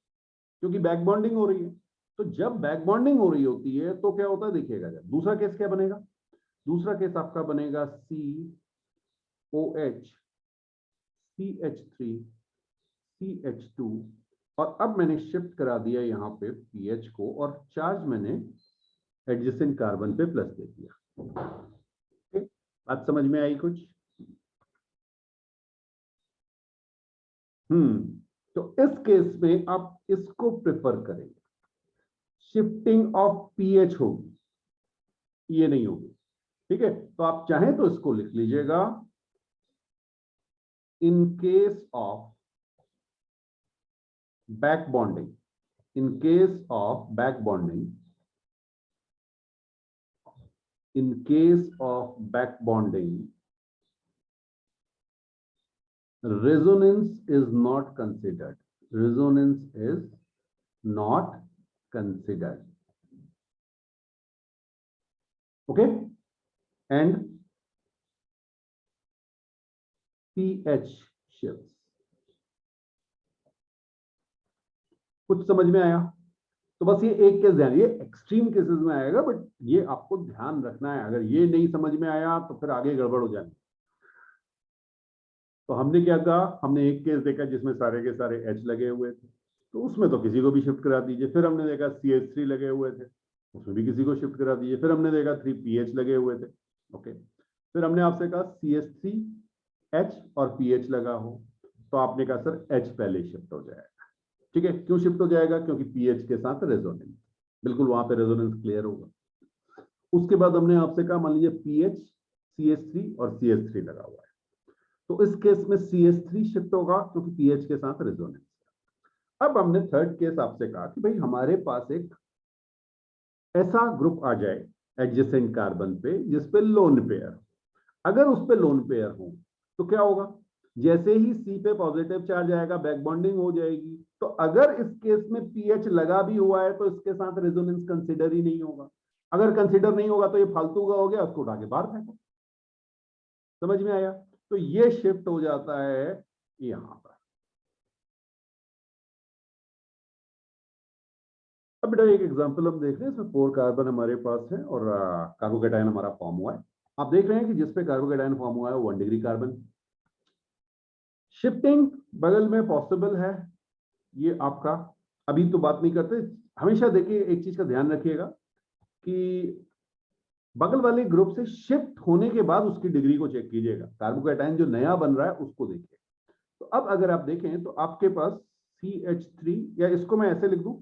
क्योंकि बैक बॉन्डिंग हो रही है। तो जब बैक बॉन्डिंग हो रही होती है तो क्या होता है देखिएगा। जब दूसरा केस क्या बनेगा, दूसरा केस आपका बनेगा COH CH3 CH2 और अब मैंने शिफ्ट करा दिया यहां पे पीएच को और चार्ज मैंने एडजेसेंट कार्बन पे प्लस दे दिया। ठीक, बात समझ में आई कुछ? तो इस केस में आप इसको प्रेफर करेंगे, शिफ्टिंग ऑफ पीएच होगी, ये नहीं होगी, ठीक है। तो आप चाहें तो इसको लिख लीजिएगा, in case of back bonding, in case of back bonding, in case of back bonding, resonance is not considered, resonance is not considered, okay, and pH shifts। कुछ समझ में आया? तो बस ये एक केस ध्यान, ये एक्सट्रीम केसेस में आएगा, बट ये आपको ध्यान रखना है। अगर ये नहीं समझ में आया तो फिर आगे गड़बड़ हो जाएगी। तो हमने क्या कहा, हमने एक केस देखा जिसमें सारे के सारे H लगे हुए थे, तो उसमें तो किसी को भी शिफ्ट करा दीजिए। फिर हमने देखा CH3 लगे हुए थे, उसमें भी किसी को शिफ्ट करा दीजिए। फिर हमने देखा 3pH लगे हुए थे, ओके। फिर हमने आपसे कहा CH3H और pH लगा हो, तो आपने कहा सर H पहले शिफ्ट हो जाएगा, ठीक है, क्यों शिफ्ट हो जाएगा? क्योंकि पीएच के साथ रेजोनेंस, बिल्कुल वहां पे रेजोनेंस क्लियर होगा। उसके बाद हमने आपसे कहा मान लीजिए पीएच CH3 और CH3 लगा हुआ है, तो इस केस में CH3 शिफ्ट होगा क्योंकि पीएच के साथ रेजोनेंस। अब हमने थर्ड केस आपसे कहा कि भाई हमारे पास एक ऐसा ग्रुप आ जाए एडजेसेंट कार्बन पे जिस पे लोन पेयर, अगर उस पे लोन पेयर हो तो क्या होगा? जैसे ही सी पे पॉजिटिव चार्ज आएगा बैक बॉन्डिंग हो जाएगी। तो अगर इस केस में पीएच लगा भी हुआ है तो इसके साथ रेजोनेंस कंसीडर ही नहीं होगा। अगर कंसीडर नहीं होगा तो ये फालतू का हो गया, उसको उठा के बाहर फेंको। समझ में आया? तो ये शिफ्ट हो जाता है यहां पर। अब बेटा एक एग्जांपल हम देख रहे हैं, इसमें 4 कार्बन हमारे पास है और कार्बोकेटायन हमारा फॉर्म हुआ है। आप देख रहे हैं कि जिसपे कार्बोकेटायन फॉर्म हुआ है वो 1 डिग्री कार्बन। शिफ्टिंग बगल में पॉसिबल है, ये आपका अभी तो बात नहीं करते। हमेशा देखिए एक चीज का ध्यान रखिएगा कि बगल वाले ग्रुप से शिफ्ट होने के बाद उसकी डिग्री को चेक कीजिएगा। कार्बोकेटायन जो नया बन रहा है उसको देखिए। तो अब अगर आप देखें तो आपके पास CH3, या इसको मैं ऐसे लिख दूं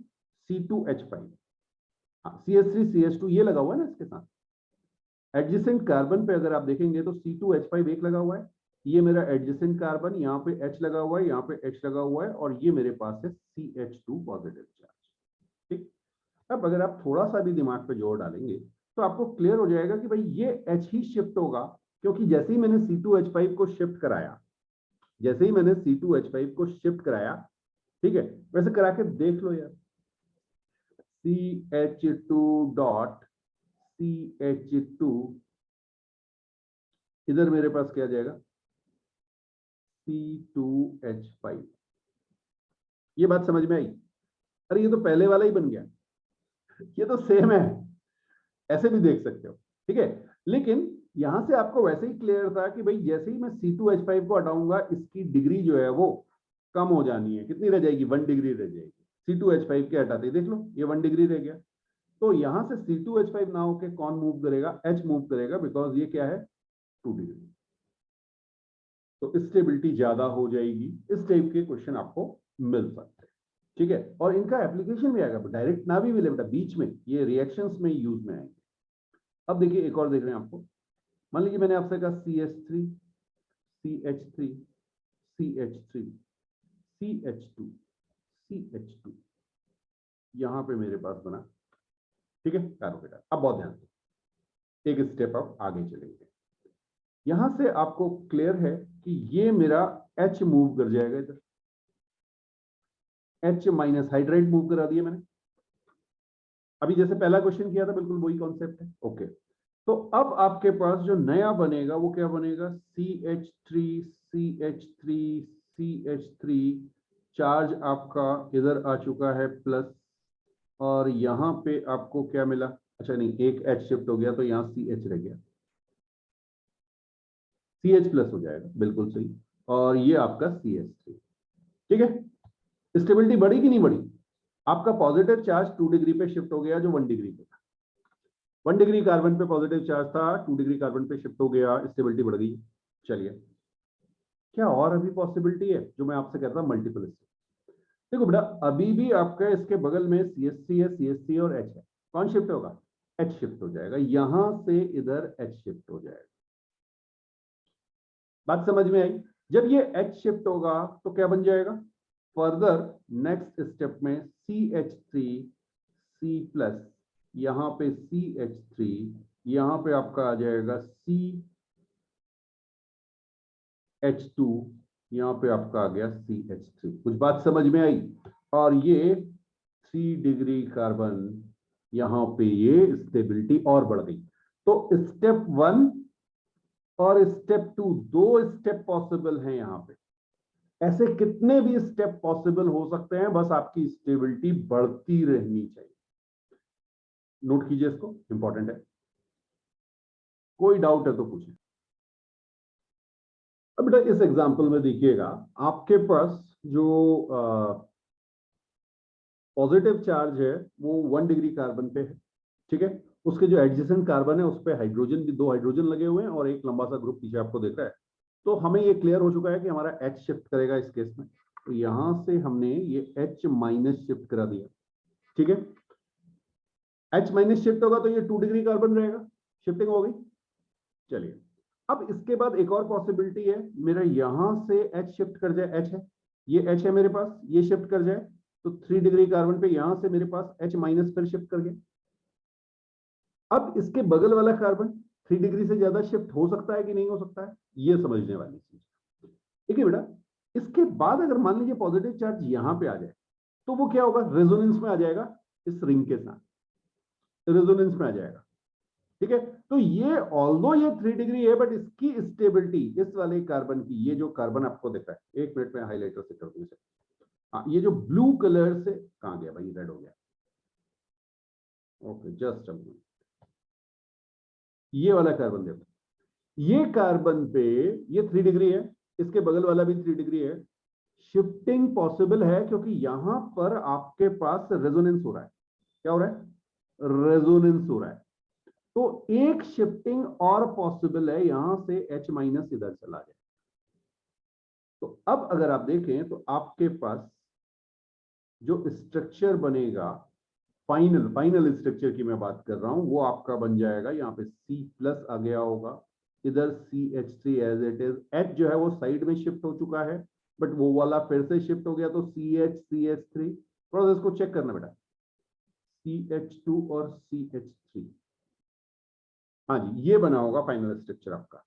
C2H5, CH3 CH2 ये लगा हुआ है ना इसके साथ। एडजेसेंट कार्बन पे अगर आप देखेंगे तो C2H5 एक लगा हुआ है, ये मेरा एडजेसेंट कार्बन, यहाँ पे H लगा हुआ है, यहाँ पे H लगा हुआ है, और ये मेरे पास है CH2 पॉजिटिव चार्ज। ठीक, अब अगर आप थोड़ा सा भी दिमाग पे जोर डालेंगे तो आपको क्लियर हो जाएगा कि भाई ये H ही शिफ्ट होगा, क्योंकि जैसे ही मैंने C2H5 को शिफ्ट कराया, जैसे ही मैंने C2H5 को शिफ्ट कराया, ठीक है, वैसे करा के देख लो यार, CH2 डॉट CH2, इधर मेरे पास क्या जाएगा? C2H5। ये बात समझ में आई? अरे ये तो पहले वाला ही बन गया, ये तो सेम है, ऐसे भी देख सकते हो। ठीक है, लेकिन यहां से आपको वैसे ही क्लियर था कि भाई जैसे ही मैं C2H5 को हटाऊंगा इसकी डिग्री जो है वो कम हो जानी है। कितनी रह जाएगी? 1 डिग्री रह जाएगी। C2H5 के हटाते ही देख लो ये 1 डिग्री रह गया। तो यहां से C2H5 ना होके कौन मूव करेगा? H मूव करेगा, बिकॉज ये क्या है? 2 डिग्री। तो स्टेबिलिटी ज्यादा हो जाएगी। इस टाइप के क्वेश्चन आपको मिल सकते हैं। ठीक है, और इनका एप्लीकेशन भी आएगा, डायरेक्ट ना भी मिले बेटा, बीच में ये रिएक्शंस में यूज में आएंगे। अब देखिए एक और देख रहे हैं आपको, मान लीजिए मैंने आपसे कहा CH3 CH3 CH3 CH2 CH2, यहां पे मेरे पास बना, ठीक है, कार्बोकेटायन। अब बहुत ध्यान से एक स्टेप अप आगे चलेंगे। यहां से आपको क्लियर है कि ये मेरा H मूव कर जाएगा इधर, H माइनस हाइड्राइड मूव करा दिया मैंने, अभी जैसे पहला क्वेश्चन किया था बिल्कुल वही कॉन्सेप्ट है। ओके, तो अब आपके पास जो नया बनेगा वो क्या बनेगा? CH3 CH3 CH3, चार्ज आपका इधर आ चुका है प्लस, और यहां पे आपको क्या मिला? अच्छा नहीं, एक H शिफ्ट हो गया तो यहां CH रह गया, CH प्लस हो जाएगा, बिल्कुल सही। और ये आपका CH3। ठीक है, स्टेबिलिटी बढ़ी कि नहीं बढ़ी? आपका पॉजिटिव चार्ज 2 डिग्री पे शिफ्ट हो गया जो 1 डिग्री पे था। 1 डिग्री कार्बन पे पॉजिटिव चार्ज था, 2 डिग्री कार्बन पे शिफ्ट हो गया, स्टेबिलिटी बढ़ गई। चलिए, क्या और अभी पॉसिबिलिटी है जो मैं आपसे कहता हूं मल्टीपल स्टेप? देखो बेटा, अभी भी आपका इसके बगल में CH3 है, CH3 और H है, कौन शिफ्ट होगा? H शिफ्ट हो जाएगा, यहां से इधर H शिफ्ट हो जाएगा। बात समझ में आई? जब ये H शिफ्ट होगा तो क्या बन जाएगा? फर्दर नेक्स्ट स्टेप में CH3 C प्लस, यहां पे CH3, यहां पे आपका आ जाएगा CH2, यहां पे आपका आ गया CH3। कुछ बात समझ में आई? और ये 3 डिग्री कार्बन, यहां पे ये स्टेबिलिटी और बढ़ गई। तो स्टेप 1 और स्टेप 2, 2 स्टेप पॉसिबल हैं यहां पे। ऐसे कितने भी स्टेप पॉसिबल हो सकते हैं, बस आपकी स्टेबिलिटी बढ़ती रहनी चाहिए। नोट कीजिए, इसको इंपॉर्टेंट है। कोई डाउट है तो पूछें। अब बेटा इस एग्जांपल में देखिएगा, आपके पास जो पॉजिटिव चार्ज है वो 1 डिग्री कार्बन पे है। ठीक है, उसके जो एडजेसेंट कार्बन है उस पे हाइड्रोजन भी, 2 हाइड्रोजन लगे हुए हैं और एक लंबा सा ग्रुप पीछे आपको दिख रहा है। तो हमें ये क्लियर हो चुका है कि हमारा H शिफ्ट करेगा इस केस में। तो यहां से हमने ये H माइनस शिफ्ट करा दिया, ठीक है। H माइनस शिफ्ट होगा तो ये 2 डिग्री कार्बन रहेगा, शिफ्टिंग हो गई। चलिए, अब इसके बाद एक और पॉसिबिलिटी है, मेरा यहां से H शिफ्ट कर जाए, H है, ये H है मेरे पास, ये शिफ्ट कर जाए तो 3 डिग्री कार्बन पे यहां से मेरे पास H माइनस पर शिफ्ट कर गया। अब इसके बगल वाला कार्बन 3 डिग्री से ज्यादा शिफ्ट हो सकता है कि नहीं हो सकता है, ये समझने वाली चीज। ठीक है बेटा, इसके बाद अगर मान लीजिए पॉजिटिव चार्ज यहां पे आ जाए तो वो क्या होगा, रेजोनेंस में आ जाएगा, इस रिंग के साथ रेजोनेंस में आ जाएगा। ठीक है, तो ये ऑल्दो ये 3 डिग्री है बट इसकी स्टेबिलिटी इस वाले कार्बन की, ये जो कार्बन आपको दिख रहा है, एक मिनट में हाईलाइटर से कर दूं इसे। हाँ, ये जो ब्लू कलर से कहां गया भाई, रेड हो गया, ओके जस्ट अ मिनट। ये वाला कार्बन देखो, ये कार्बन पे ये 3 डिग्री है, इसके बगल वाला भी 3 डिग्री है, शिफ्टिंग पॉसिबल है क्योंकि यहां पर आपके पास रेजोनेंस हो रहा है। क्या हो रहा है, रेजोनेंस हो रहा है। तो एक शिफ्टिंग और पॉसिबल है, यहां से H माइनस इधर चला जाए। तो अब अगर आप देखें तो आपके पास जो स्ट्रक्चर बनेगा, फाइनल स्ट्रक्चर की मैं बात कर रहा हूं, वो आपका बन जाएगा, यहाँ पे C प्लस आ गया होगा, इधर CH3 as it is, H जो है वो साइड में शिफ्ट हो चुका है बट वो वाला फिर से शिफ्ट हो गया, तो CH3, थोड़ा सा इसको चेक करना बेटा, CH2 और CH3, हाँ जी, ये बना होगा फाइनल स्ट्रक्चर आपका।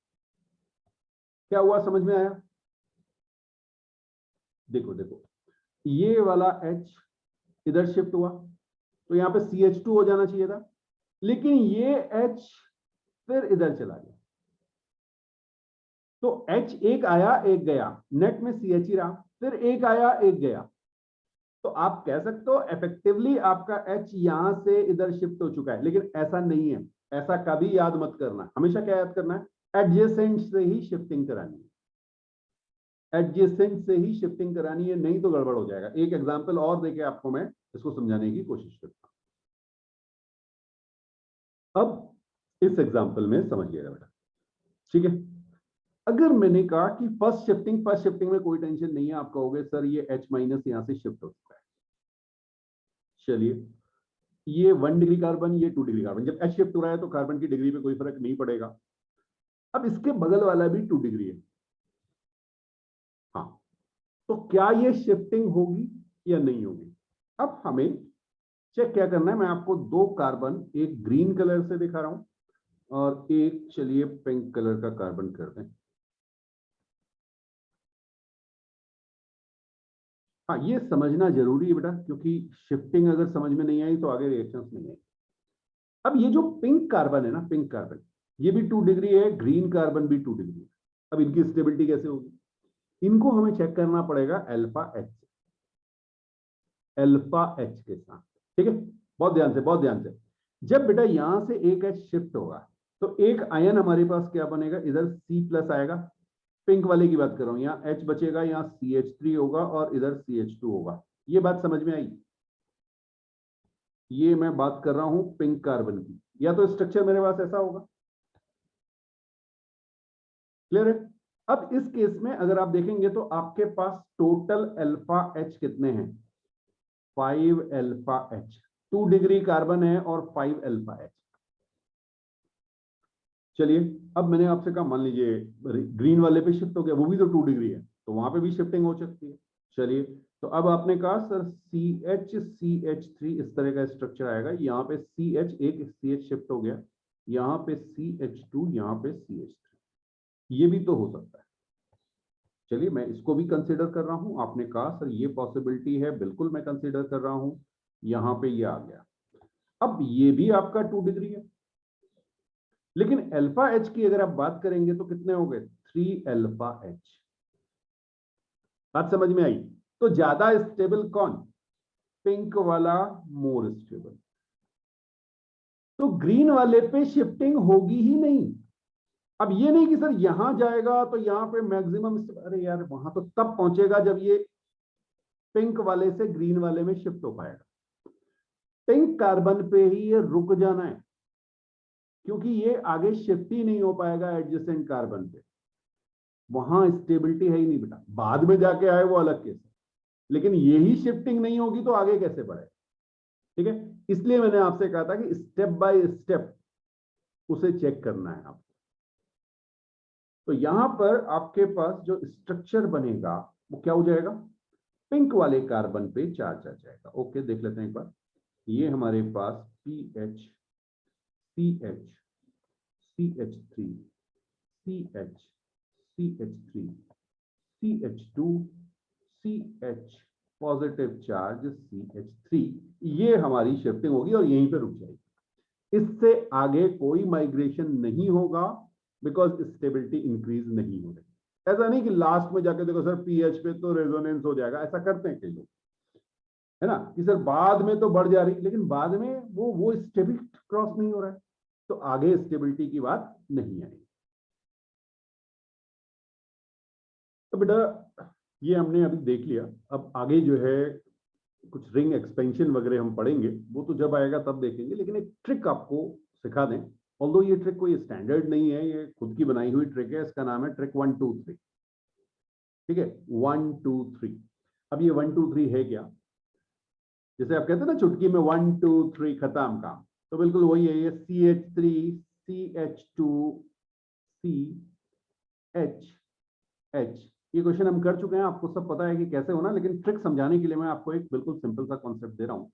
क्या हुआ, समझ में आया? देखो देखो, ये वाला H इधर शिफ्ट हुआ तो यहाँ पे CH2 हो जाना चाहिए था, लेकिन ये H फिर इधर चला गया, तो H एक आया एक गया, नेट में CH ही रहा, फिर एक आया एक गया। तो आप कह सकते हो इफेक्टिवली आपका H यहां से इधर शिफ्ट हो चुका है, लेकिन ऐसा नहीं है। ऐसा कभी याद मत करना, हमेशा क्या याद करना है, एडजेसेंट से ही शिफ्टिंग करानी है, एडजेसेंट से ही शिफ्टिंग करानी है, नहीं तो गड़बड़ हो जाएगा। एक एग्जांपल और देके आपको मैं इसको समझाने की कोशिश करता हूं। अब इस एग्जांपल में समझिएगा बेटा, ठीक है। अगर मैंने कहा कि फर्स्ट शिफ्टिंग में कोई टेंशन नहीं है, आप कहोगे सर ये H माइनस यहां से शिफ्ट हो चुका है। चलिए, ये 1 डिग्री कार्बन, ये 2 डिग्री कार्बन, जब H शिफ्ट हो रहा है तो कार्बन की डिग्री पे कोई फर्क नहीं पड़ेगा। अब इसके बगल वाला भी 2 डिग्री है, हाँ, तो क्या ये शिफ्टिंग होगी या नहीं होगी? अब हमें चेक क्या करना है, मैं आपको 2 कार्बन, एक ग्रीन कलर से दिखा रहा हूं और एक चलिए पिंक कलर का कार्बन कर दें। हाँ, ये समझना जरूरी है बेटा, क्योंकि शिफ्टिंग अगर समझ में नहीं आई तो आगे रिएक्शंस नहीं आएगी। अब ये जो पिंक कार्बन है ना, पिंक कार्बन, ये भी 2 डिग्री है, ग्रीन कार्बन भी 2 डिग्री है। अब इनकी स्टेबिलिटी कैसे होगी? इनको हमें चेक करना पड़ेगा अल्फा एच के साथ, ठीक है। बहुत ध्यान से, जब बेटा यहां से एक H शिफ्ट होगा तो एक आयन हमारे पास क्या बनेगा, इधर C प्लस आएगा, पिंक वाले की बात कर रहा हूं, यहाँ H बचेगा, यहाँ CH3 होगा और इधर CH2 होगा। ये बात समझ में आई? ये मैं बात कर रहा हूं पिंक कार्बन की, या तो स्ट्रक्चर मेरे पास ऐसा होगा, क्लियर है? अब इस केस में अगर आप देखेंगे तो आपके पास टोटल अल्फा H कितने हैं, 5 अल्फा H, 2 डिग्री कार्बन है और 5 अल्फा H। चलिए, अब मैंने आपसे कहा मान लीजिए ग्रीन वाले पे शिफ्ट हो गया, वो भी तो 2 डिग्री है, तो वहां पे भी शिफ्टिंग हो सकती है। चलिए, तो अब आपने कहा सर CH3 इस तरह का स्ट्रक्चर आएगा, यहाँ पे CH, एक CH शिफ्ट हो गया, यहाँ पे CH2, यहाँ पे CH3, ये भी तो हो सकता है। चलिए, मैं इसको भी कंसीडर कर रहा हूं, आपने कहा सर ये पॉसिबिलिटी है, बिल्कुल मैं कंसीडर कर रहा हूं, यहाँ पे ये आ गया। अब ये भी आपका 2 डिग्री है, लेकिन अल्फा H की अगर आप बात करेंगे तो कितने हो गए, 3 अल्फा H। बात समझ में आई? तो ज्यादा स्टेबल कौन, पिंक वाला मोर स्टेबल, तो ग्रीन वाले पे शिफ्टिंग होगी ही नहीं। अब ये नहीं कि सर यहां जाएगा तो यहां पे मैक्सिमम, अरे यार वहां तो तब पहुंचेगा जब ये पिंक वाले से ग्रीन वाले में शिफ्ट हो पाएगा। पिंक कार्बन पे ही ये रुक जाना है, क्योंकि ये आगे शिफ्ट ही नहीं हो पाएगा एडजेसेंट कार्बन पे, वहां स्टेबिलिटी है ही नहीं बेटा, बाद में जाके आए वो अलग केस है। लेकिन यही शिफ्टिंग नहीं होगी तो आगे कैसे बढ़े। ठीक है, इसलिए मैंने आपसे कहा था कि स्टेप बाय स्टेप उसे चेक करना है आपको। तो यहां पर आपके पास जो स्ट्रक्चर बनेगा वो क्या हो जाएगा, पिंक वाले कार्बन पे चार्ज आ जाएगा। ओके, देख लेते हैं एक बार। ये हमारे पास PH, CH, CH3, CH, CH3, CH2, CH, positive charge CH3, ये हमारी शिफ्टिंग होगी और यहीं पे रुक जाएगी। इससे आगे कोई माइग्रेशन नहीं होगा, बिकॉज स्टेबिलिटी इंक्रीज नहीं हो रही। ऐसा नहीं कि लास्ट में जाके देखो सर पीएच पे तो रेजोनेंस हो जाएगा, ऐसा करते हैं कई लोग, है ना, कि सर बाद में तो बढ़ जा रही, लेकिन बाद में वो स्टेबिलिटी क्रॉस नहीं हो रहा है, तो आगे स्टेबिलिटी की बात नहीं आएगी। तो बेटा ये हमने अभी देख लिया। अब आगे जो है कुछ रिंग एक्सपेंशन वगैरह हम पढ़ेंगे, वो तो जब आएगा तब देखेंगे, लेकिन एक ट्रिक आपको सिखा दें। ऑल्दो ये ट्रिक कोई स्टैंडर्ड नहीं है, ये खुद की बनाई हुई ट्रिक है, इसका नाम है ट्रिक 1 2 3। ठीक है, 1 2 3। अब ये 1 2 3 है क्या, जैसे आप कहते हैं ना चुटकी में 1 2 3 खत्म काम, तो बिल्कुल वही है। ये CH3, CH2, CH, H, ये क्वेश्चन हम कर चुके हैं, आपको सब पता है कि कैसे होना, लेकिन ट्रिक समझाने के लिए मैं आपको एक बिल्कुल सिंपल सा कॉन्सेप्ट दे रहा हूं।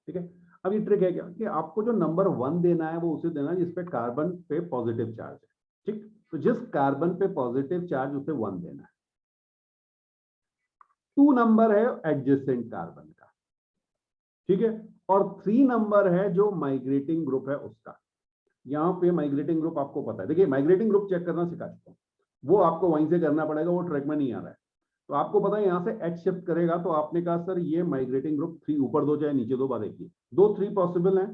ठीक है, अब ये ट्रिक है क्या कि आपको जो नंबर 1 देना है वो उसे देना है जिसपे कार्बन पे पॉजिटिव चार्ज है। ठीक, तो जिस कार्बन पे पॉजिटिव चार्ज उसे 1 देना है। 2 नंबर है एडजेसेंट कार्बन का, ठीक है, और 3 नंबर है जो माइग्रेटिंग ग्रुप है उसका। यहाँ पे माइग्रेटिंग ग्रुप आपको पता है, देखिए माइग्रेटिंग ग्रुप चेक करना सिखा चुका हूं, वो आपको वहीं से करना पड़ेगा, वो ट्रैक में नहीं आ रहा है। तो आपको पता है यहां से H शिफ्ट करेगा, तो आपने कहा सर ये माइग्रेटिंग ग्रुप 3 ऊपर दो चाहे नीचे दो, बात देखिए, 2 3 पॉसिबल है।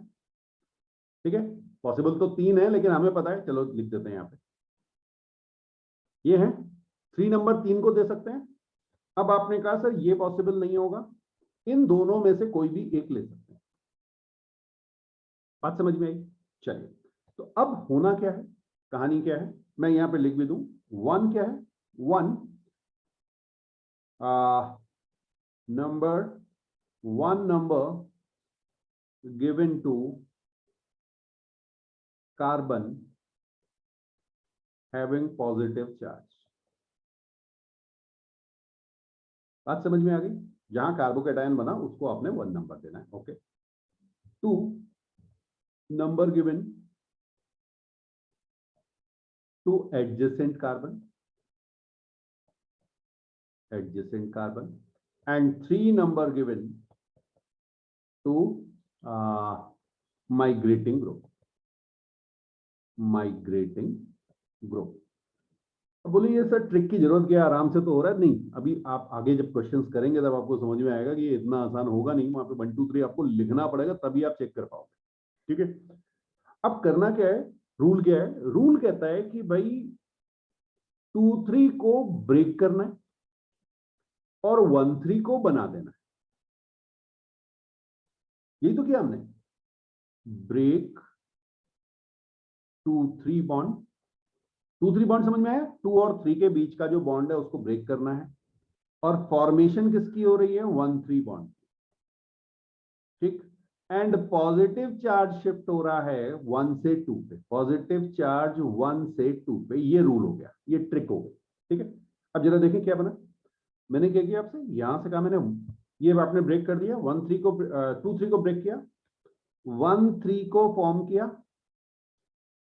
ठीक है, पॉसिबल तो 3 है, लेकिन हमें पता है, चलो लिख देते हैं यहाँ पे, ये है 3 नंबर 3 को दे सकते हैं। अब आपने कहा सर ये पॉसिबल नहीं होगा, इन दोनों में से कोई भी एक ले सकते हैं। बात समझ में आई? चलिए, तो अब होना क्या है, कहानी क्या है, मैं यहां पे लिख भी दूं। 1 क्या है, 1 number 1 number given to carbon having positive charge। बात समझ में आ गई? जहां कार्बोकेटायन बना उसको आपने 1 नंबर देना है। Okay, 2 number given to adjacent carbon and 3 number given to migrating group। अब बोलिए सर ट्रिक की जरूरत क्या है, आराम से तो हो रहा है। नहीं, अभी आप आगे जब क्वेश्चंस करेंगे तब आपको समझ में आएगा कि ये इतना आसान होगा नहीं, वहां पे 1 2 3 आपको लिखना पड़ेगा, तभी आप चेक कर पाओगे। ठीक है, अब करना क्या है, रूल क्या है, रूल कहता है कि भाई 2 3 को ब्रेक करना है और 1 3 को बना देना है। यही तो किया हमने, ब्रेक 2 3 बॉन्ड। 2 3 बॉन्ड समझ में आया, 2 और 3 के बीच का जो बॉन्ड है उसको ब्रेक करना है, और फॉर्मेशन किसकी हो रही है, 1 3 बॉन्ड। ठीक, एंड पॉजिटिव चार्ज शिफ्ट हो रहा है 1 से 2 पे, पॉजिटिव चार्ज 1 से 2 पे, ये रूल हो गया, ये ट्रिक हो गई। ठीक है, अब जरा देखें क्या बना। मैंने क्या किया आपसे, यहां से कहा मैंने, ये आपने ब्रेक कर दिया, 1 3 को 2 3 को ब्रेक किया, 1 3 को फॉर्म किया,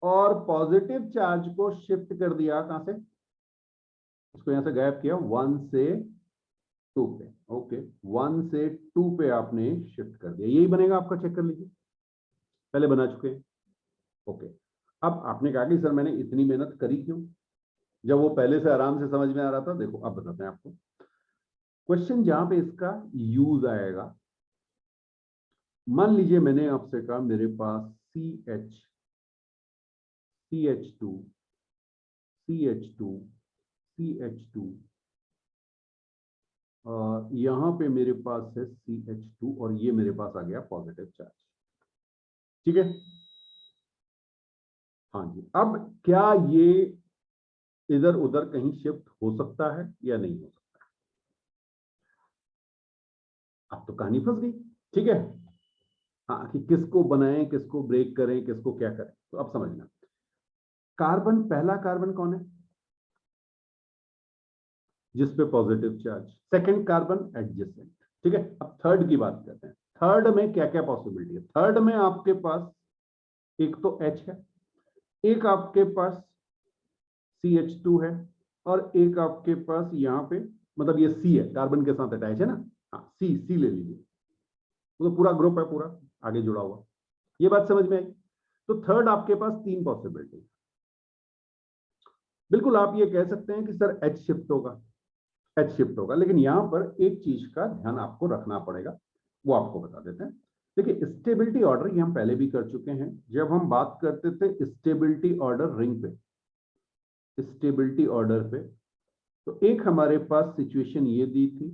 और पॉजिटिव चार्ज को शिफ्ट कर दिया कहां से, इसको यहां से गायब किया 1 से 2 पे। ओके, 1 से 2 पे आपने शिफ्ट कर दिया, यही बनेगा आपका, चेक कर लीजिए, पहले बना चुके हैं। ओके, अब आपने कहा कि सर मैंने इतनी मेहनत करी क्यों, जब वो पहले से आराम से समझ में आ रहा था। देखो अब बताते हैं आपको क्वेश्चन जहां पे इसका यूज आएगा। मान लीजिए मैंने आपसे कहा मेरे पास CH, CH2, CH2, CH2, यहां पे मेरे पास है CH2, और ये मेरे पास आ गया पॉजिटिव चार्ज। ठीक है, हाँ जी, अब क्या ये इधर उधर कहीं शिफ्ट हो सकता है या नहीं हो सकता? अब तो कहानी फंस गई। ठीक है, हाँ, कि किसको बनाएं, किसको ब्रेक करें, किसको क्या करें। तो अब समझना, कार्बन, पहला कार्बन कौन है जिसपे positive charge, second carbon adjacent. ठीक है, अब थर्ड की बात करते हैं। थर्ड में क्या क्या पॉसिबिलिटी है? थर्ड में आपके पास एक तो H है, एक आपके पास CH2 है, और एक आपके पास यहां पे, मतलब ये C है, कार्बन के साथ अटैच है ना। हाँ, C ले लीजिए, वो तो पूरा ग्रुप है, पूरा आगे जुड़ा हुआ। ये बात समझ में आई? तो थर्ड आपके पास तीन पॉसिबिलिटी। बिल्कुल आप ये कह सकते हैं कि सर H शिफ्ट होगा, H शिफ्ट होगा, लेकिन यहां पर एक चीज का ध्यान आपको रखना पड़ेगा, वो आपको बता देते हैं। देखिए, स्टेबिलिटी ऑर्डर ये हम पहले भी कर चुके हैं, जब हम बात करते थे स्टेबिलिटी ऑर्डर रिंग पे, स्टेबिलिटी ऑर्डर पे। तो एक हमारे पास सिचुएशन ये दी थी,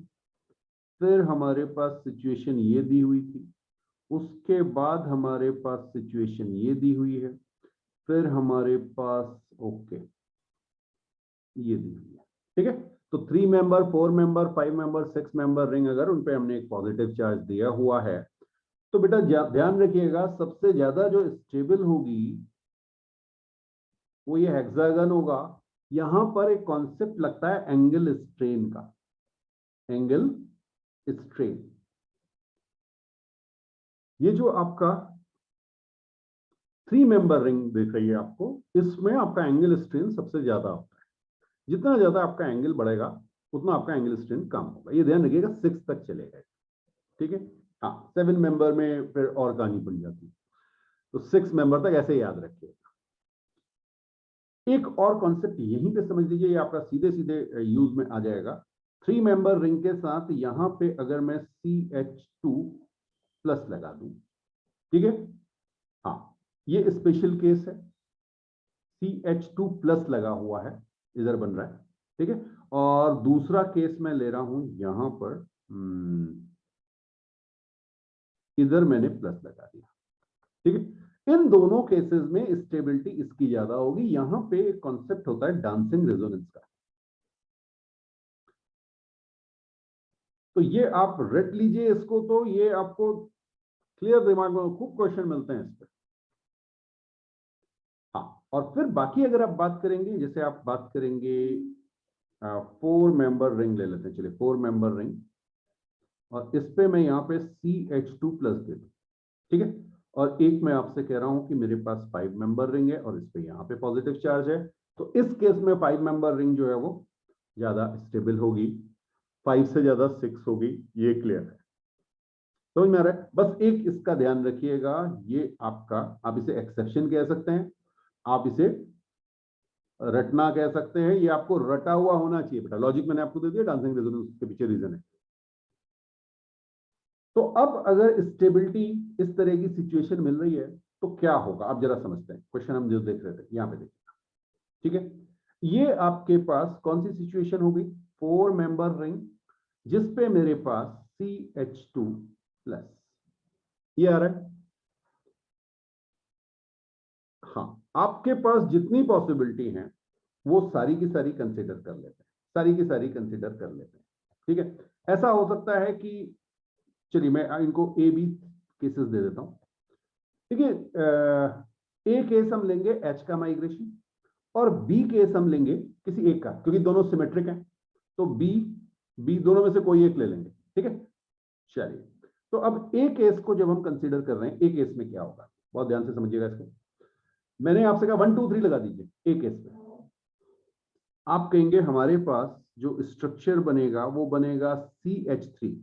फिर हमारे पास सिचुएशन ये दी हुई थी, उसके बाद हमारे पास सिचुएशन ये दी हुई है, फिर हमारे पास ओके ये दी हुई है। ठीक है, तो 3 member, 4 member, 5 member, 6 member ring, अगर उन पे हमने एक पॉजिटिव चार्ज दिया हुआ है, तो बेटा ध्यान रखिएगा, सबसे ज्यादा जो स्टेबल होगी वो ये हेक्सागन होगा। यहां पर एक कॉन्सेप्ट लगता है एंगल स्ट्रेन का, एंगल स्ट्रेन। ये जो आपका 3 मेंबर रिंग दिख रही है आपको, इसमें आपका एंगल स्ट्रेन सबसे ज्यादा होता है। जितना ज्यादा आपका एंगल बढ़ेगा, उतना आपका एंगल स्ट्रेन कम होगा। ये ध्यान रखिएगा, 6 तक चलेगा। ठीक है, हाँ, 7 मेंबर में फिर और कहानी बन जाती है, तो 6 मेंबर तक ऐसे याद रखिए। एक और कॉन्सेप्ट यहीं पे समझ लीजिए, ये आपका सीधे सीधे यूज में आ जाएगा। 3 मेंबर रिंग के साथ यहां पे अगर मैं CH2 प्लस लगा दूं, ठीक है, हाँ, ये स्पेशल केस है, CH2 प्लस लगा हुआ है, इधर बन रहा है। ठीक है, और दूसरा केस मैं ले रहा हूं यहां पर, इधर मैंने प्लस लगा दिया। ठीक है, इन दोनों केसेस में स्टेबिलिटी इसकी ज्यादा होगी। यहां पे एक कॉन्सेप्ट होता है डांसिंग रेजोनेंस का, तो ये आप रट लीजिए इसको, तो ये आपको क्लियर दिमाग में खूब क्वेश्चन मिलते हैं इस पर। हाँ, और फिर बाकी अगर आप बात करेंगे, जैसे आप बात करेंगे 4 मेंबर रिंग ले लेते हैं, चलिए 4 मेंबर रिंग, और इस पे मैं यहाँ पे CH2 प्लस दे दूं। ठीक है, और एक मैं आपसे कह रहा हूं कि मेरे पास 5 मेंबर रिंग है और इस पे यहाँ पे पॉजिटिव चार्ज है, तो इस केस में 5 मेंबर रिंग जो है वो ज्यादा स्टेबल होगी, 5 से ज्यादा 6 होगी। ये क्लियर है, समझ में आ रहा है? बस एक इसका ध्यान रखिएगा, ये आपका, आप इसे एक्सेप्शन कह सकते हैं, आप इसे रटना कह सकते हैं, ये आपको रटा हुआ होना चाहिए बेटा। लॉजिक मैंने आपको दे दिया, डांसिंग रेजोनेंस के पीछे रीजन है। तो अब अगर स्टेबिलिटी इस तरह की सिचुएशन मिल रही है, तो क्या होगा आप जरा समझते हैं। क्वेश्चन हम जो देख रहे थे यहां पे देखिए, ठीक है, ये आपके पास कौन सी सिचुएशन हो गई? 4 मेंबर रिंग जिसपे मेरे पास CH2 प्लस, ये आ रहा है। हाँ, आपके पास जितनी पॉसिबिलिटी है वो सारी की सारी कंसिडर कर लेते हैं, सारी की सारी कंसिडर कर लेते हैं। ठीक है, ऐसा हो सकता है कि, चलिए मैं इनको A B केसेस दे देता हूं। देखिए, ए केस हम लेंगे H का माइग्रेशन, और बी केस हम लेंगे किसी एक का, क्योंकि दोनों सिमेट्रिक हैं, तो बी दोनों में से कोई एक ले लेंगे। ठीक है, चलिए, तो अब ए केस को जब हम कंसीडर कर रहे हैं, ए केस में क्या होगा, बहुत ध्यान से समझिएगा इसको। मैंने आपसे कहा 1 2 3 लगा दीजिए ए केस पे। आप कहेंगे हमारे पास जो स्ट्रक्चर बनेगा वो बनेगा CH3,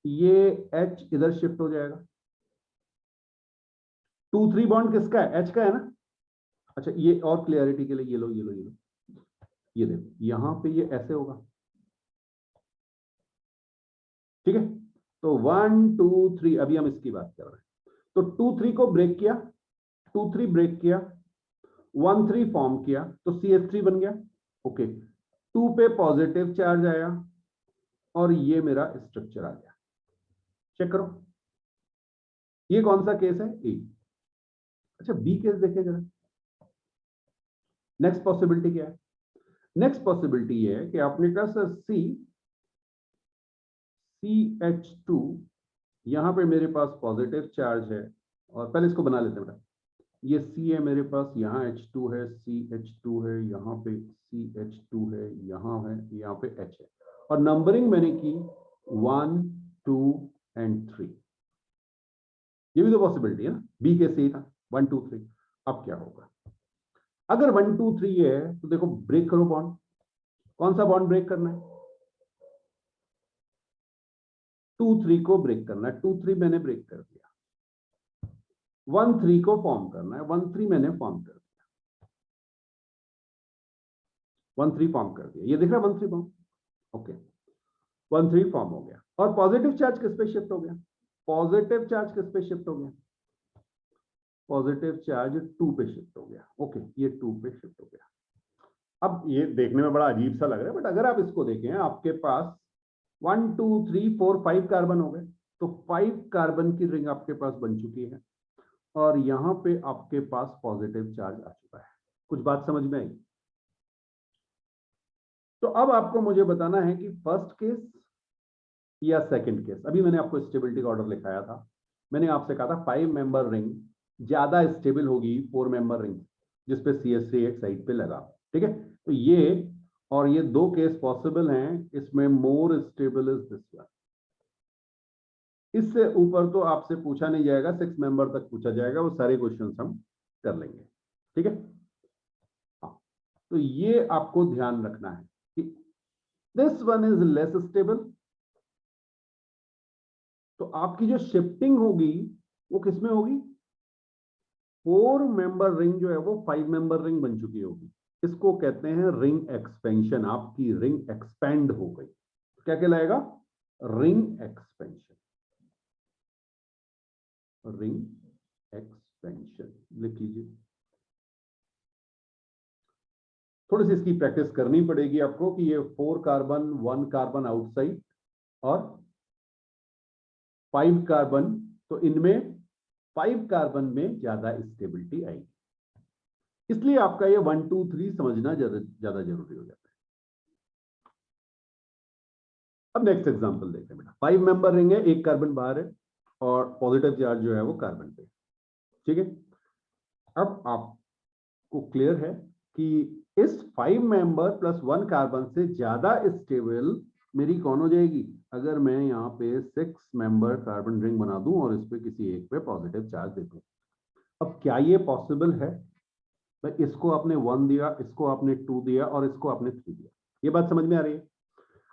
ये H इधर शिफ्ट हो जाएगा। 2 3 बॉन्ड किसका है? H का है ना। अच्छा, ये और क्लियरिटी के लिए ये लो, ये देखो, यहां पे ये ऐसे होगा। ठीक है, तो 1 2 3, अभी हम इसकी बात कर रहे हैं। तो 2 3 को ब्रेक किया, 2 3 ब्रेक किया, 1 3 फॉर्म किया, तो CH3 बन गया। ओके, 2 पे पॉजिटिव चार्ज आया और ये मेरा स्ट्रक्चर आ गया। चेक करो, ये कौन सा केस है? ए। अच्छा, बी केस देखें जरा। नेक्स्ट पॉसिबिलिटी क्या है? नेक्स्ट पॉसिबिलिटी ये है कि आपने कहा सर CH2 यहाँ पे मेरे पास पॉजिटिव चार्ज है, और पहले इसको बना लेते हैं बेटा। ये C है मेरे पास, यहाँ H2 है, CH2 है, यहाँ पे CH2 है, यहाँ पे H है, और नंबरिंग मैंने की 1 2 एंड 3। ये भी तो पॉसिबिलिटी है ना, बी के से ही था 1 2 3। अब क्या होगा, अगर 1 2 3 है तो देखो ब्रेक करो बॉन्ड। कौन सा बॉन्ड ब्रेक करना है? 2 3 को ब्रेक करना है। 2 3 मैंने ब्रेक कर दिया। 1 3 को फॉर्म करना है। 1 3 मैंने फॉर्म कर दिया। 1 3 फॉर्म कर दिया, ये दिख रहा है 1 3 फॉर्म। ओके, 1 3 फॉर्म हो गया, और पॉजिटिव चार्ज किस पे शिफ्ट हो गया? पॉजिटिव चार्ज किस पे शिफ्ट हो गया? पॉजिटिव चार्ज 2 पे शिफ्ट हो गया। ओके, ये 2 पे शिफ्ट हो गया। अब ये देखने में बड़ा अजीब सा लग रहा है, बट अगर आप इसको देखें, आपके पास 1 2 3 4 5 कार्बन हो गए, तो 5 कार्बन की रिंग आपके पास बन चुकी है, और यहां पे आपके पास पॉजिटिव चार्ज आ चुका है। कुछ बात समझ में आई? तो अब आपको मुझे बताना है कि फर्स्ट केस या सेकंड केस। अभी मैंने आपको स्टेबिलिटी का ऑर्डर लिखाया था। मैंने आपसे कहा था 5 मेंबर रिंग ज्यादा स्टेबल होगी 4 मेंबर रिंग जिसपे CH3 एक साइड पे लगा। ठीक है, तो ये और ये दो केस पॉसिबल हैं। इसमें more stable is this one. इससे ऊपर तो आपसे पूछा नहीं जाएगा, 6 मेंबर तक पूछा जाएगा, वो सारे क्वेश्चंस हम कर लेंगे। ठीक है, हाँ, तो ये आपको ध्यान रखना है कि this one is less stable. तो आपकी जो शिफ्टिंग होगी वो किसमें होगी? 4 मेंबर रिंग जो है वो 5 मेंबर रिंग बन चुकी होगी। इसको कहते हैं रिंग एक्सपेंशन। आपकी रिंग एक्सपेंड हो गई। क्या कहलाएगा? Ring expansion. रिंग एक्सपेंशन लिख लीजिए। थोड़ी सी इसकी प्रैक्टिस करनी पड़ेगी आपको कि ये 4 कार्बन 1 कार्बन आउटसाइड और 5 कार्बन, तो इनमें 5 कार्बन में ज्यादा स्टेबिलिटी आएगी। इसलिए आपका ये 1 2 3 समझना ज्यादा जरूरी हो जाता है। अब नेक्स्ट एग्जांपल देखते हैं बेटा। 5 मेंबर रिंग है, एक कार्बन बाहर है, और पॉजिटिव चार्ज जो है वो कार्बन पे। ठीक है, अब आपको क्लियर है कि इस 5 मेंबर प्लस 1 कार्बन से ज्यादा स्टेबल मेरी कौन हो जाएगी? अगर मैं यहाँ पे 6 मेंबर कार्बन रिंग बना दूं और इस पे किसी एक पे पॉजिटिव चार्ज दे दूं। अब क्या ये पॉसिबल है? भाई, इसको आपने 1 दिया, इसको आपने 2 दिया, और इसको आपने 3 दिया। ये बात समझ में आ रही है?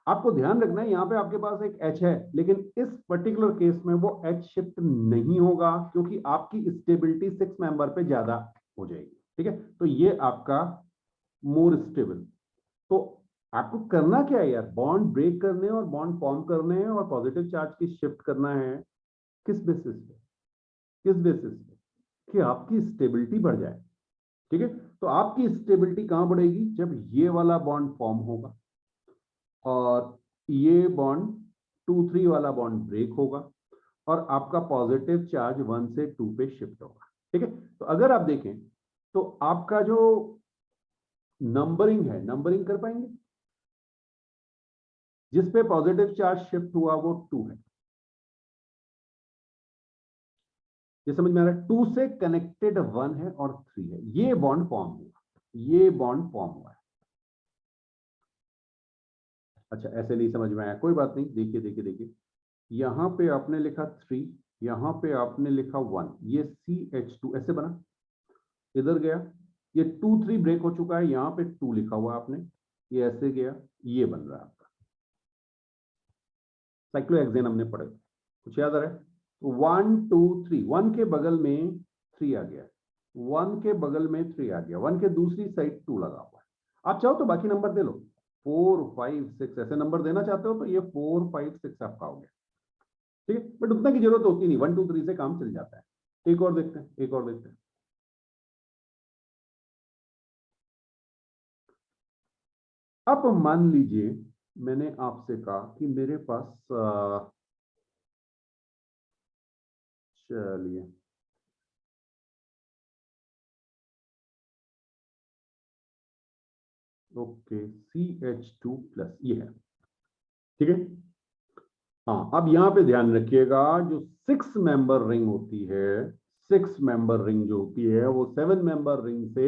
आपको ध्यान रखना है, यहाँ पे आपके पास एक H है, लेकिन इस पर्टिकुलर केस में वो H शिफ्ट नहीं होगा, क्योंकि आपकी स्टेबिलिटी 6 मेंबर पे ज्यादा हो जाएगी। ठीक है, तो ये आपका मोर स्टेबल। तो आपको करना क्या है यार? बॉन्ड ब्रेक करने और बॉन्ड फॉर्म करने हैं, और पॉजिटिव चार्ज की शिफ्ट करना है। किस बेसिस पे? किस बेसिस पे? कि आपकी स्टेबिलिटी बढ़ जाए। ठीक है, तो आपकी स्टेबिलिटी कहां बढ़ेगी? जब ये वाला बॉन्ड फॉर्म होगा और ये बॉन्ड 2 3 वाला बॉन्ड ब्रेक होगा, और आपका पॉजिटिव चार्ज 1 से 2 पे शिफ्ट होगा। ठीक है, तो अगर आप देखें तो आपका जो नंबरिंग है, नंबरिंग कर पाएंगे? जिस पे पॉजिटिव चार्ज शिफ्ट हुआ वो 2 है। ये समझ में आ रहा है? 2 से कनेक्टेड 1 है और 3 है। ये बॉन्ड फॉर्म हुआ, ये बॉन्ड फॉर्म हुआ है। अच्छा, ऐसे नहीं समझ में आया, कोई बात नहीं। देखिए देखिए देखिए, यहां पे आपने लिखा 3, यहां पे आपने लिखा 1, ये CH2 ऐसे बना, इधर गया, ये 2 3 ब्रेक हो चुका है, यहां पे 2 लिखा हुआ आपने, ये ऐसे गया, ये बन रहा है आपका। साइक्लोहेक्सेन हमने पढ़े, कुछ याद आ रहा है? तो 1 2 3, 1 के बगल में 3 आ गया, 1 के बगल में 3 आ गया, 1 के दूसरी साइड 2 लगा हुआ है। आप चाहो तो बाकी नंबर दे लो, 4 5 6 ऐसे नंबर देना चाहते हो तो ये 4 5 6 आपका हो गया। ठीक है, बट उतना की जरूरत होती नहीं, 1 2 3 से काम चल जाता है। एक और देखते हैं, एक और देखते हैं। अब मान लीजिए मैंने आपसे कहा कि मेरे पास चलिए, ओके, CH2 प्लस ये है। ठीक है, हाँ, अब यहां पे ध्यान रखिएगा, जो 6 मेंबर रिंग होती है, 6 मेंबर रिंग जो होती है वो 7 मेंबर रिंग से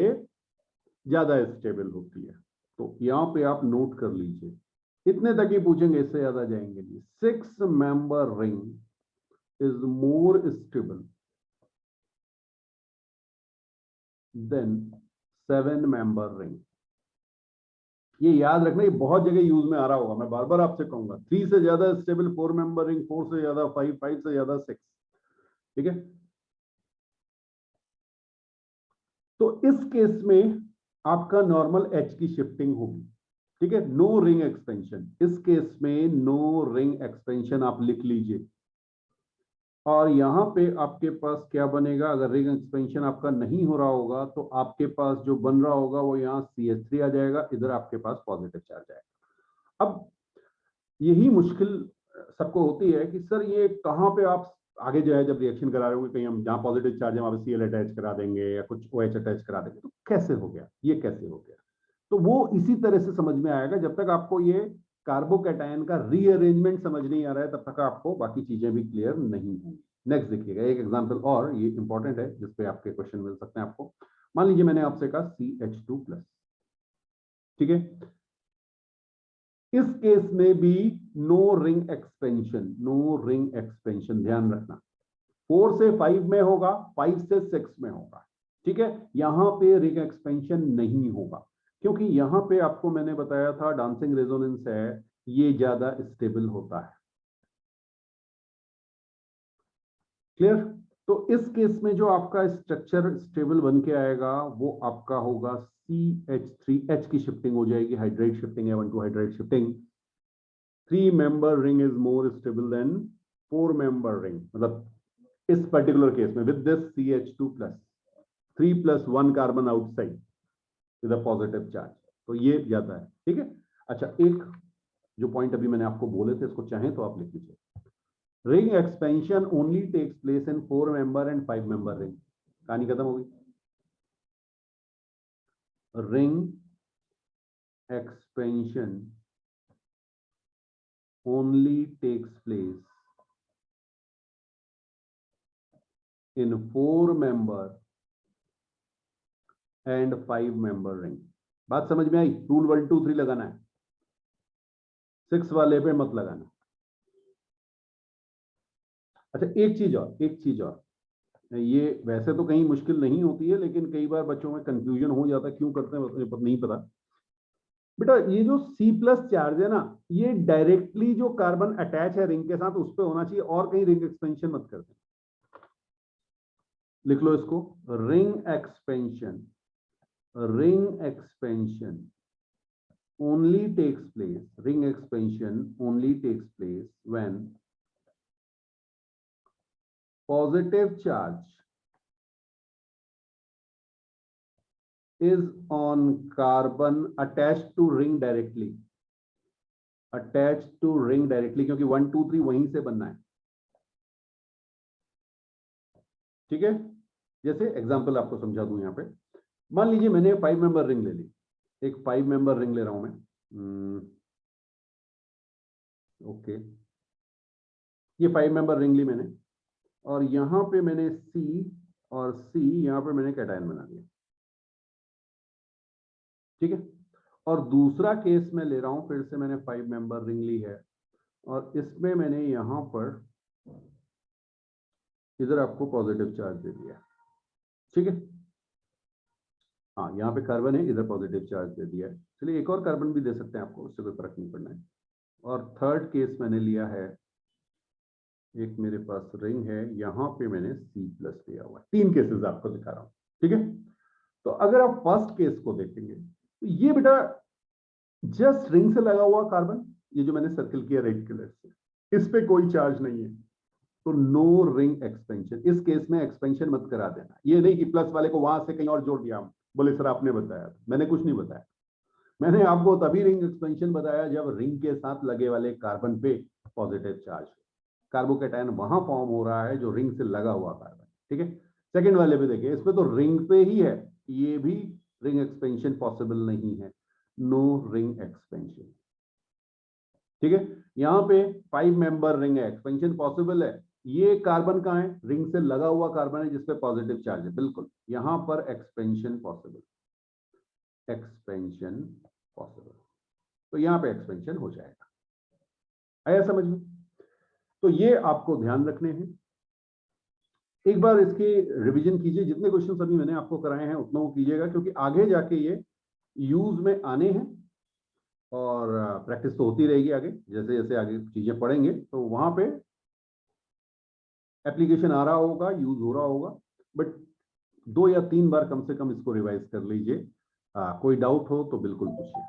ज्यादा स्टेबल होती है। तो यहां पे आप नोट कर लीजिए, इतने तक ही पूछेंगे, इससे ज्यादा जाएंगे नहीं। 6 member ring is more stable then 7 member ring. ये याद रखना, ये बहुत जगह यूज में आ रहा होगा, मैं बार बार आपसे कहूंगा। 3 से ज्यादा स्टेबल 4 मेंबर रिंग, 4 से ज्यादा 5, 5 से ज्यादा 6। ठीक है, तो इस केस में आपका नॉर्मल एच की शिफ्टिंग होगी। ठीक है, नो रिंग एक्सपेंशन, इस केस में नो रिंग एक्सपेंशन आप लिख लीजिए। और यहां पे आपके पास क्या बनेगा, अगर रिंग एक्सपेंशन आपका नहीं हो रहा होगा तो आपके पास जो बन रहा होगा वो यहाँ CH3 आ जाएगा, इधर आपके पास पॉजिटिव चार्ज आएगा। अब यही मुश्किल सबको होती है कि सर ये कहाँ पे आप आगे जो है जब रिएक्शन करा रहे होंगे, कहीं हम जहाँ पॉजिटिव चार्ज है वहां पे Cl अटैच करा देंगे या कुछ OH अटैच करा देंगे, तो कैसे हो गया, ये कैसे हो गया। तो वो इसी तरह से समझ में आएगा, जब तक आपको ये कार्बोकैटायन का रीअरेंजमेंट समझ नहीं आ रहा है तब तक आपको बाकी चीजें भी क्लियर नहीं होंगी। नेक्स्ट देखिएगा एक एग्जांपल, और ये इंपॉर्टेंट है जिसपे आपके क्वेश्चन मिल सकते हैं आपको। मान लीजिए मैंने आपसे कहा CH2+, ठीक है, इस केस में भी no ring expansion, no ring expansion, ध्यान रखना। 4 से 5 में होगा, 5 से 6 में होगा। ठीक है, यहां पे रिंग एक्सपेंशन नहीं होगा, क्योंकि यहां पे आपको मैंने बताया था डांसिंग रेजोनेंस है, ये ज्यादा स्टेबल होता है। क्लियर। तो इस केस में जो आपका स्ट्रक्चर स्टेबल बन के आएगा वो आपका होगा CH3, H की शिफ्टिंग हो जाएगी, हाइड्राइड शिफ्टिंग है, 1 to hydride shifting. 3 member ring is more stable then 4 member ring, मतलब इस पर्टिकुलर केस में with this CH2+, 3+1 carbon outside with a positive charge, तो ये ज्यादा है। ठीक है, अच्छा एक जो पॉइंट अभी मैंने आपको बोले थे इसको चाहें तो आप लिख लीजिए। Ring expansion only takes place in 4 member and 5 member ring, कहानी खत्म हो गई। Ring expansion only takes place in 4 member and 5 member ring. बात समझ में आई, रूल 1 2 3 लगाना है, 6 वाले पे मत लगाना। अच्छा एक चीज और, एक चीज और, ये वैसे तो कहीं मुश्किल नहीं होती है लेकिन कई बार बच्चों में कंफ्यूजन हो जाता है, क्यों करते हैं मुझे नहीं पता। बेटा ये जो C+ चार्ज है ना, ये डायरेक्टली जो कार्बन अटैच है रिंग के साथ उस पर होना चाहिए, और कहीं रिंग एक्सपेंशन मत कर दें। लिख लो इसको, ring expansion, ring expansion only takes place, ring expansion only takes place when positive charge is on carbon attached to ring directly, attached to ring directly, क्योंकि 1 2 3 वहीं से बनना है। ठीक है, जैसे एग्जांपल आपको समझा दूं यहां पे, मान लीजिए मैंने 5 मेंबर रिंग ले ली, एक 5 मेंबर रिंग ले रहा हूं मैं, ओके, ये 5 मेंबर रिंग ली मैंने, और यहां पे मैंने C और C, यहां पे मैंने कैटायन बना दिया। ठीक है, और दूसरा केस में ले रहा हूं, फिर से मैंने 5 मेंबर रिंग ली है, और इसमें मैंने यहां पर इधर आपको पॉजिटिव चार्ज दे दिया। ठीक है, हाँ यहाँ पे कार्बन है, इधर पॉजिटिव चार्ज दे दिया है। चलिए एक और कार्बन भी दे सकते हैं आपको, उससे कोई फर्क नहीं पड़ना है। और थर्ड केस मैंने लिया है, एक मेरे पास रिंग है, यहाँ पे मैंने C+ लिया हुआ है। 3 केसेस आपको दिखा रहा हूँ। ठीक है, तो अगर आप फर्स्ट केस को देखेंगे तो ये बेटा जस्ट रिंग से लगा हुआ कार्बन, ये जो मैंने सर्कल किया रेड कलर से, इस पे कोई चार्ज नहीं है, तो नो रिंग एक्सपेंशन। इस केस में एक्सपेंशन मत करा देना, ये नहीं कि प्लस वाले को वहां से कहीं और जोड़ दिया, बोले सर आपने बताया, मैंने कुछ नहीं बताया। मैंने आपको तभी रिंग एक्सपेंशन बताया जब रिंग के साथ लगे वाले कार्बन पे पॉजिटिव चार्ज, कार्बोकैटायन वहां फॉर्म हो रहा है जो रिंग से लगा हुआ कार्बन। ठीक है, सेकंड वाले पे देखिए, इसमें तो रिंग पे ही है, ये भी रिंग एक्सपेंशन पॉसिबल नहीं है, नो रिंग एक्सपेंशन। ठीक है, यहाँ पे 5 मेंबर रिंग है, एक्सपेंशन पॉसिबल है। ये कार्बन कहाँ है, रिंग से लगा हुआ कार्बन है जिसपे पॉजिटिव चार्ज है, बिल्कुल यहां पर एक्सपेंशन पॉसिबल, एक्सपेंशन पॉसिबल, तो यहां पे एक्सपेंशन हो जाएगा। आया समझ में? तो ये आपको ध्यान रखने हैं। एक बार इसकी रिवीजन कीजिए, जितने क्वेश्चन अभी मैंने आपको कराए हैं उतना वो कीजिएगा, क्योंकि आगे जाके ये यूज में आने हैं और प्रैक्टिस तो होती रहेगी आगे, जैसे जैसे आगे चीजें पढ़ेंगे तो वहां पे एप्लीकेशन आ रहा होगा, यूज हो रहा होगा। बट 2 या 3 बार कम से कम इसको रिवाइज कर लीजिए। कोई डाउट हो तो बिल्कुल पूछिए।